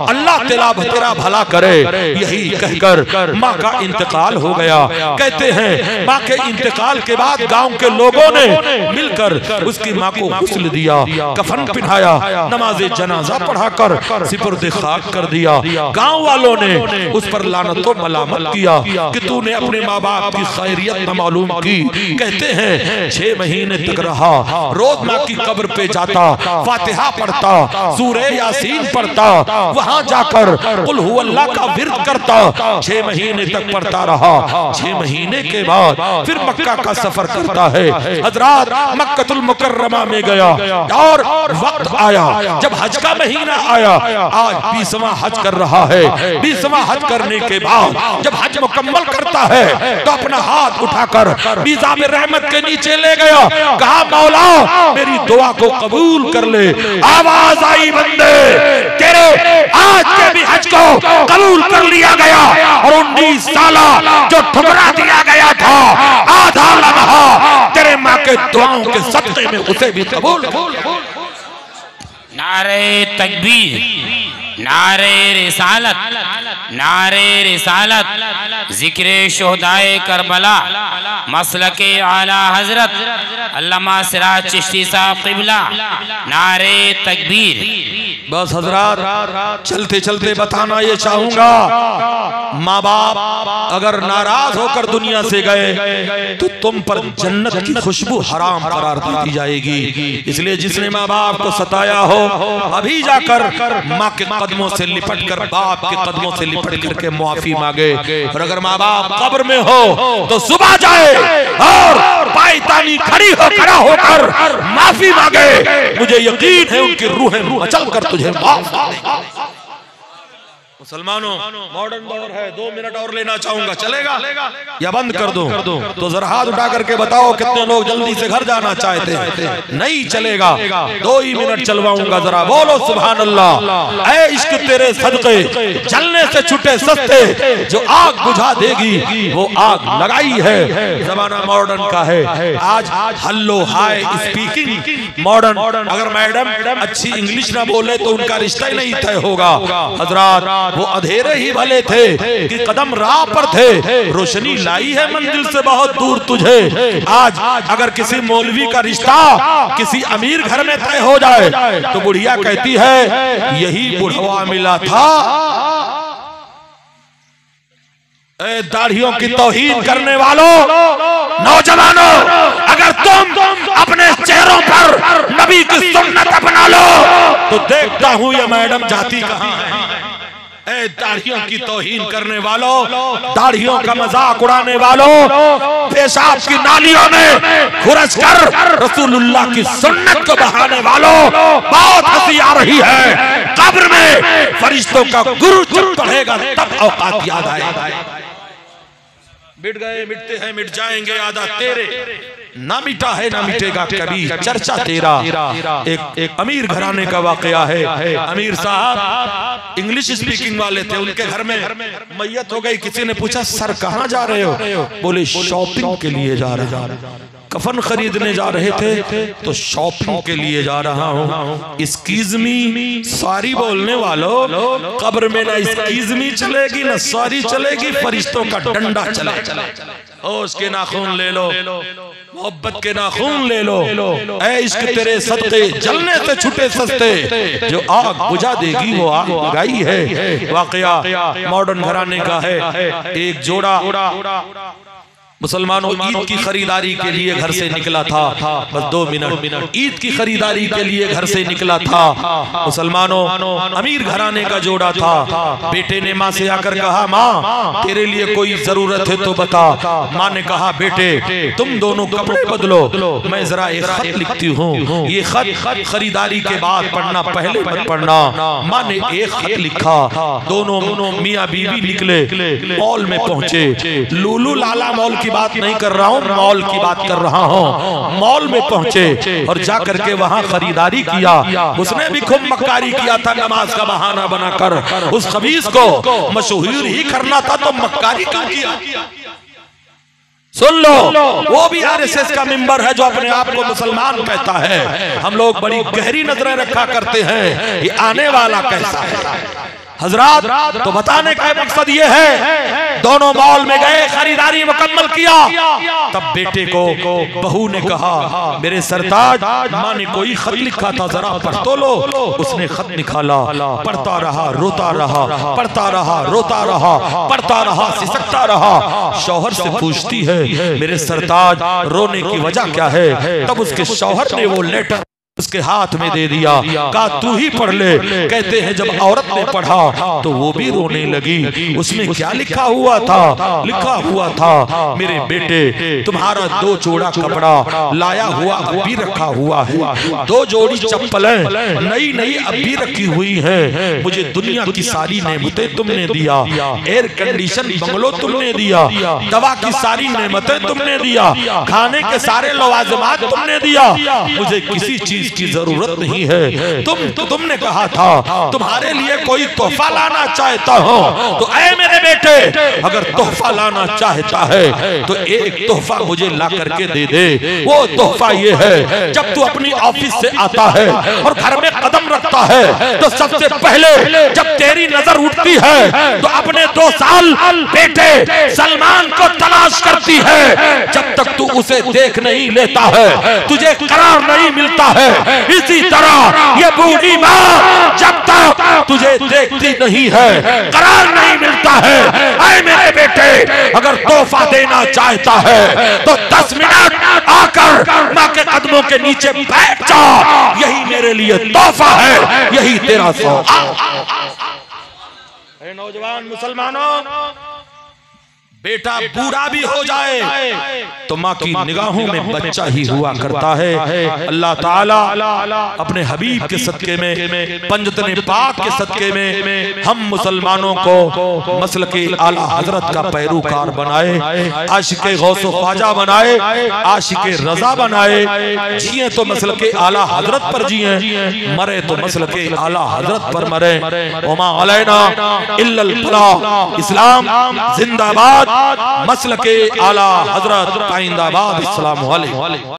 अल्लाह तेरा भला करे। यही कहकर माँ का इंतकाल हो गया। कहते हैं माँ के इंतकाल के बाद गांव के लोगों ने मिलकर उसकी माँ को गुस्ल दिया, कफन पहनाया, नमाज़े जनाजा पढ़ाकर सिपुर्द खाक कर दिया। गांव वालों ने उस पर लानत और मलामत किया कि तूने अपने माँ बाप की खैरियत न मालूम की। कहते हैं 6 महीने तक रहा, रोज माँ की कब्र पे जाता, फातिहा पढ़ता, सूरे यासीन पढ़ता, वहां जाकर कुल हु अल्लाह का विर्द करता। 6 महीने तक पढ़ता रहा। 6 महीने के बाद फिर मक्का का सफर करता है। हजरात मक्कतुल मुकर्रमा में गया और वक्त आया जब हज का महीना आया। आज 20वां हज कर रहा है। 20वां हज करने के बाद जब हज मुकम्मल करता है तो अपना हाथ उठाकर मिज़ाब रहमत के नीचे ले गया। कहा मौला मेरी दुआ को कबूल कर ले। आवाज आई बंदे तेरे आज के भी हज को कबूल कर लिया गया और 19 साला जो ठुकरा दिया गया था आधा लम्हा तेरे माँ के दुआओं के सदक़े में उसे भी कबूल। नारे तकबीर, नारे रिसालत, नारे रिसालत, जिक्र शोहदाए करबला, मसलके आला हजरत अल्लामा सिराज चिश्ती साहब क़िबला, नारे तकबीर। बस हजरात चलते चलते बताना ये चाहूंगा, माँ बाप अगर नाराज होकर दुनिया से गए तो तुम पर जन्नत की खुशबू हराम करार दी जाएगी। इसलिए जिसने माँ बाप को सताया हो अभी जाकर माँ के कदमों से लिपट कर, बाप के कदमों से लिपट करके मुआफी मांगे। और अगर माँ बाप कब्र में हो तो सुबह जाए और पायतानी खड़ा होकर माफी मांगे। मुझे यकीन है उनकी रूहें मचल कर तुझे माफ कर देंगी। मुसलमानों मॉडर्न दौर है, 2 मिनट और लेना चाहूंगा, चलेगा या बंद कर दूं? तो जरा हाथ उठा करके बताओ कितने लोग जल्दी से घर जाना चाहते हैं? नहीं चलेगा, 2 ही मिनट चलवाऊंगा। जरा बोलो सुभान अल्लाह। ऐ इश्क तेरे सदके जलने से छुटे सस्ते, जो आग बुझा देगी वो आग लगाई है। जमाना मॉडर्न का है आज। हल्लो हाय स्पीकिंग मॉडर्न। अगर मैडम अच्छी इंग्लिश ना बोले तो उनका रिश्ता ही नहीं तय होगा। हजरात वो अधेरे ही भले थे कि कदम राह पर थे, रोशनी लाई है मंजिल से बहुत दूर तुझे। आज अगर किसी मौलवी का रिश्ता किसी अमीर घर में तय हो जाए तो बुढ़िया कहती है यही बुढ़वा मिला था। दाढ़ियों की तौहीन करने वालों, नौजवानों, अगर तुम अपने चेहरों पर नबी की सुन्नत अपना लो तो देखता हूं ये मैडम जाती कहां है। दाढ़ियों की तौहीन करने वालों, दाढ़ियों का मजाक उड़ाने वालों, पेशाब की नालियों में खुरच कर रसूलुल्लाह की सुन्नत को बहाने वालों, बहुत हंसी आ रही है। कब्र में फरिश्तों का गुरु जब पढ़ेगा तब औकात याद आएगा। मिट गए, मिटते हैं, मिट जाएंगे, आधा तेरे, ना मिटा है ना मिटेगा कभी चर्चा तेरा। एक अमीर घराने का वाकया है। अमीर साहब इंग्लिश स्पीकिंग वाले थे, उनके घर में मैयत हो गई। किसी ने पूछा सर कहाँ जा रहे हो? बोले शॉपिंग के लिए जा रहा हूं। कफन खरीदने जा रहे थे तो शॉपिंग के लिए जा रहा हूँ। एक्सक्यूज मी, सॉरी बोलने वालों, कब्र में ना एक्सक्यूज मी चलेगी ना सॉरी चलेगी, फरिश्तों का डंडा चलेगा। ओ उसके नाखून ले लो। मोहब्बत के नाखून ले लो, ऐ इश्क तेरे सदके जलने से छुटे सस्ते, जो आग बुझा देगी वो आग लगाई है। वाकया मॉडर्न घराने का है। एक जोड़ा मुसलमानों ईद की खरीदारी के लिए घर से निकला था, बस 2 मिनट, ईद की खरीदारी के लिए घर से निकला था। मुसलमानों अमीर घराने का जोड़ा था। बेटे ने माँ से आकर कहा, माँ तेरे लिए कोई जरूरत है तो बता। माँ ने कहा, बेटे तुम दोनों कपड़े बदलो, मैं जरा एक खत लिखती हूँ, ये खत खरीदारी के बाद पढ़ना, पहले मत पढ़ना। माँ ने एक खत लिखा। दोनों मियाँ बीवी निकले, मॉल में पहुंचे। लूलू लाला मॉल की बात नहीं कर रहा हूँ, मॉल की बात कर रहा हूँ। मॉल में पहुंचे और जाकर के वहां खरीदारी किया। उसने भी खूब मक्कारी किया था, नमाज का बहाना बनाकर। उस खबीस को मशहूर ही करना था तो मक्कारी क्यों किया? सुन लो, वो भी आरएसएस का मेंबर है जो अपने आप को मुसलमान कहता है। हम लोग बड़ी गहरी नजरें रखा करते हैं, ये आने वाला कैसा है हजरात। तो बताने का मकसद ये है, दोनों मॉल में गए, खरीदारी मुकम्मल किया। तब बेटे को बहू ने कहा, मेरे सरताज, माँ ने कोई खत लिखा था, जरा पढ़ तो लो। उसने खत निकाला, पढ़ता रहा, रोता रहा, पढ़ता रहा, रोता रहा, पढ़ता रहा, सिसकता रहा। शौहर से पूछती है, मेरे सरताज रोने की वजह क्या है? तब उसके शौहर ने वो लेटर उसके हाथ में दे दिया, कहा तू ही पढ़ ले। कहते हैं जब औरत ने पढ़ा तो वो भी रोने लगी। उसमें क्या लिखा हुआ था? लिखा हुआ था, मेरे बेटे तुम्हारा 2 जोड़ा कपड़ा लाया हुआ अब भी रखा हुआ है, 2 जोड़ी चप्पलें नई नई अब भी रखी हुई है। मुझे दुनिया की सारी नेमतें तुमने दिया, एयर कंडीशन बंगलो तुमने दिया, दवा की सारी नेमतें तुमने दिया, खाने के सारे लवाजमात तुमने दिया, मुझे किसी चीज की जरूरत नहीं है। तुमने कहा था तुम्हारे लिए कोई तोहफा लाना चाहता हो तो ऐ मेरे बेटे, अगर तोहफा लाना चाहता है तो एक तोहफा मुझे ला करके दे दे। वो तोहफा ये है, जब तू अपनी ऑफिस से आता है और घर में कदम रखता है तो सबसे पहले जब तेरी नजर उठती है तो अपने 2 साल बेटे सलमान को तलाश करती है। जब तक तू उसे देख नहीं लेता है तुझे करार नहीं मिलता है। इसी तरह ये बूढ़ी माँ जब तक तुझे देखती नहीं है करार नहीं मिलता है। ऐ मेरे बेटे, अगर तोहफा देना चाहता है तो 10 मिनट आकर माँ के कदमों के नीचे बैठ जा, यही मेरे लिए तोहफा है, यही तेरा सौदा। नौजवान मुसलमानों, बेटा बूढ़ा भी हो जाए तो माँ की निगाहों में बच्चा ही हुआ करता है। अल्लाह ताला अपने हबीब के सदके में, पंजतने पाक के सदके में हम मुसलमानों को मसलके आला हजरत का पैरोकार बनाए, आशिके गौसो ख्वाजा बनाए, आशिके रजा बनाए। जिए तो मसलके आला हजरत पर जिए, मरे तो मसलके आला हजरत पर मरे। वमा अलैना इल्लल बलाग। इस्लाम जिंदाबाद, मसलके आला हजरत पाइंदाबाद। अस्सलामु अलैकुम।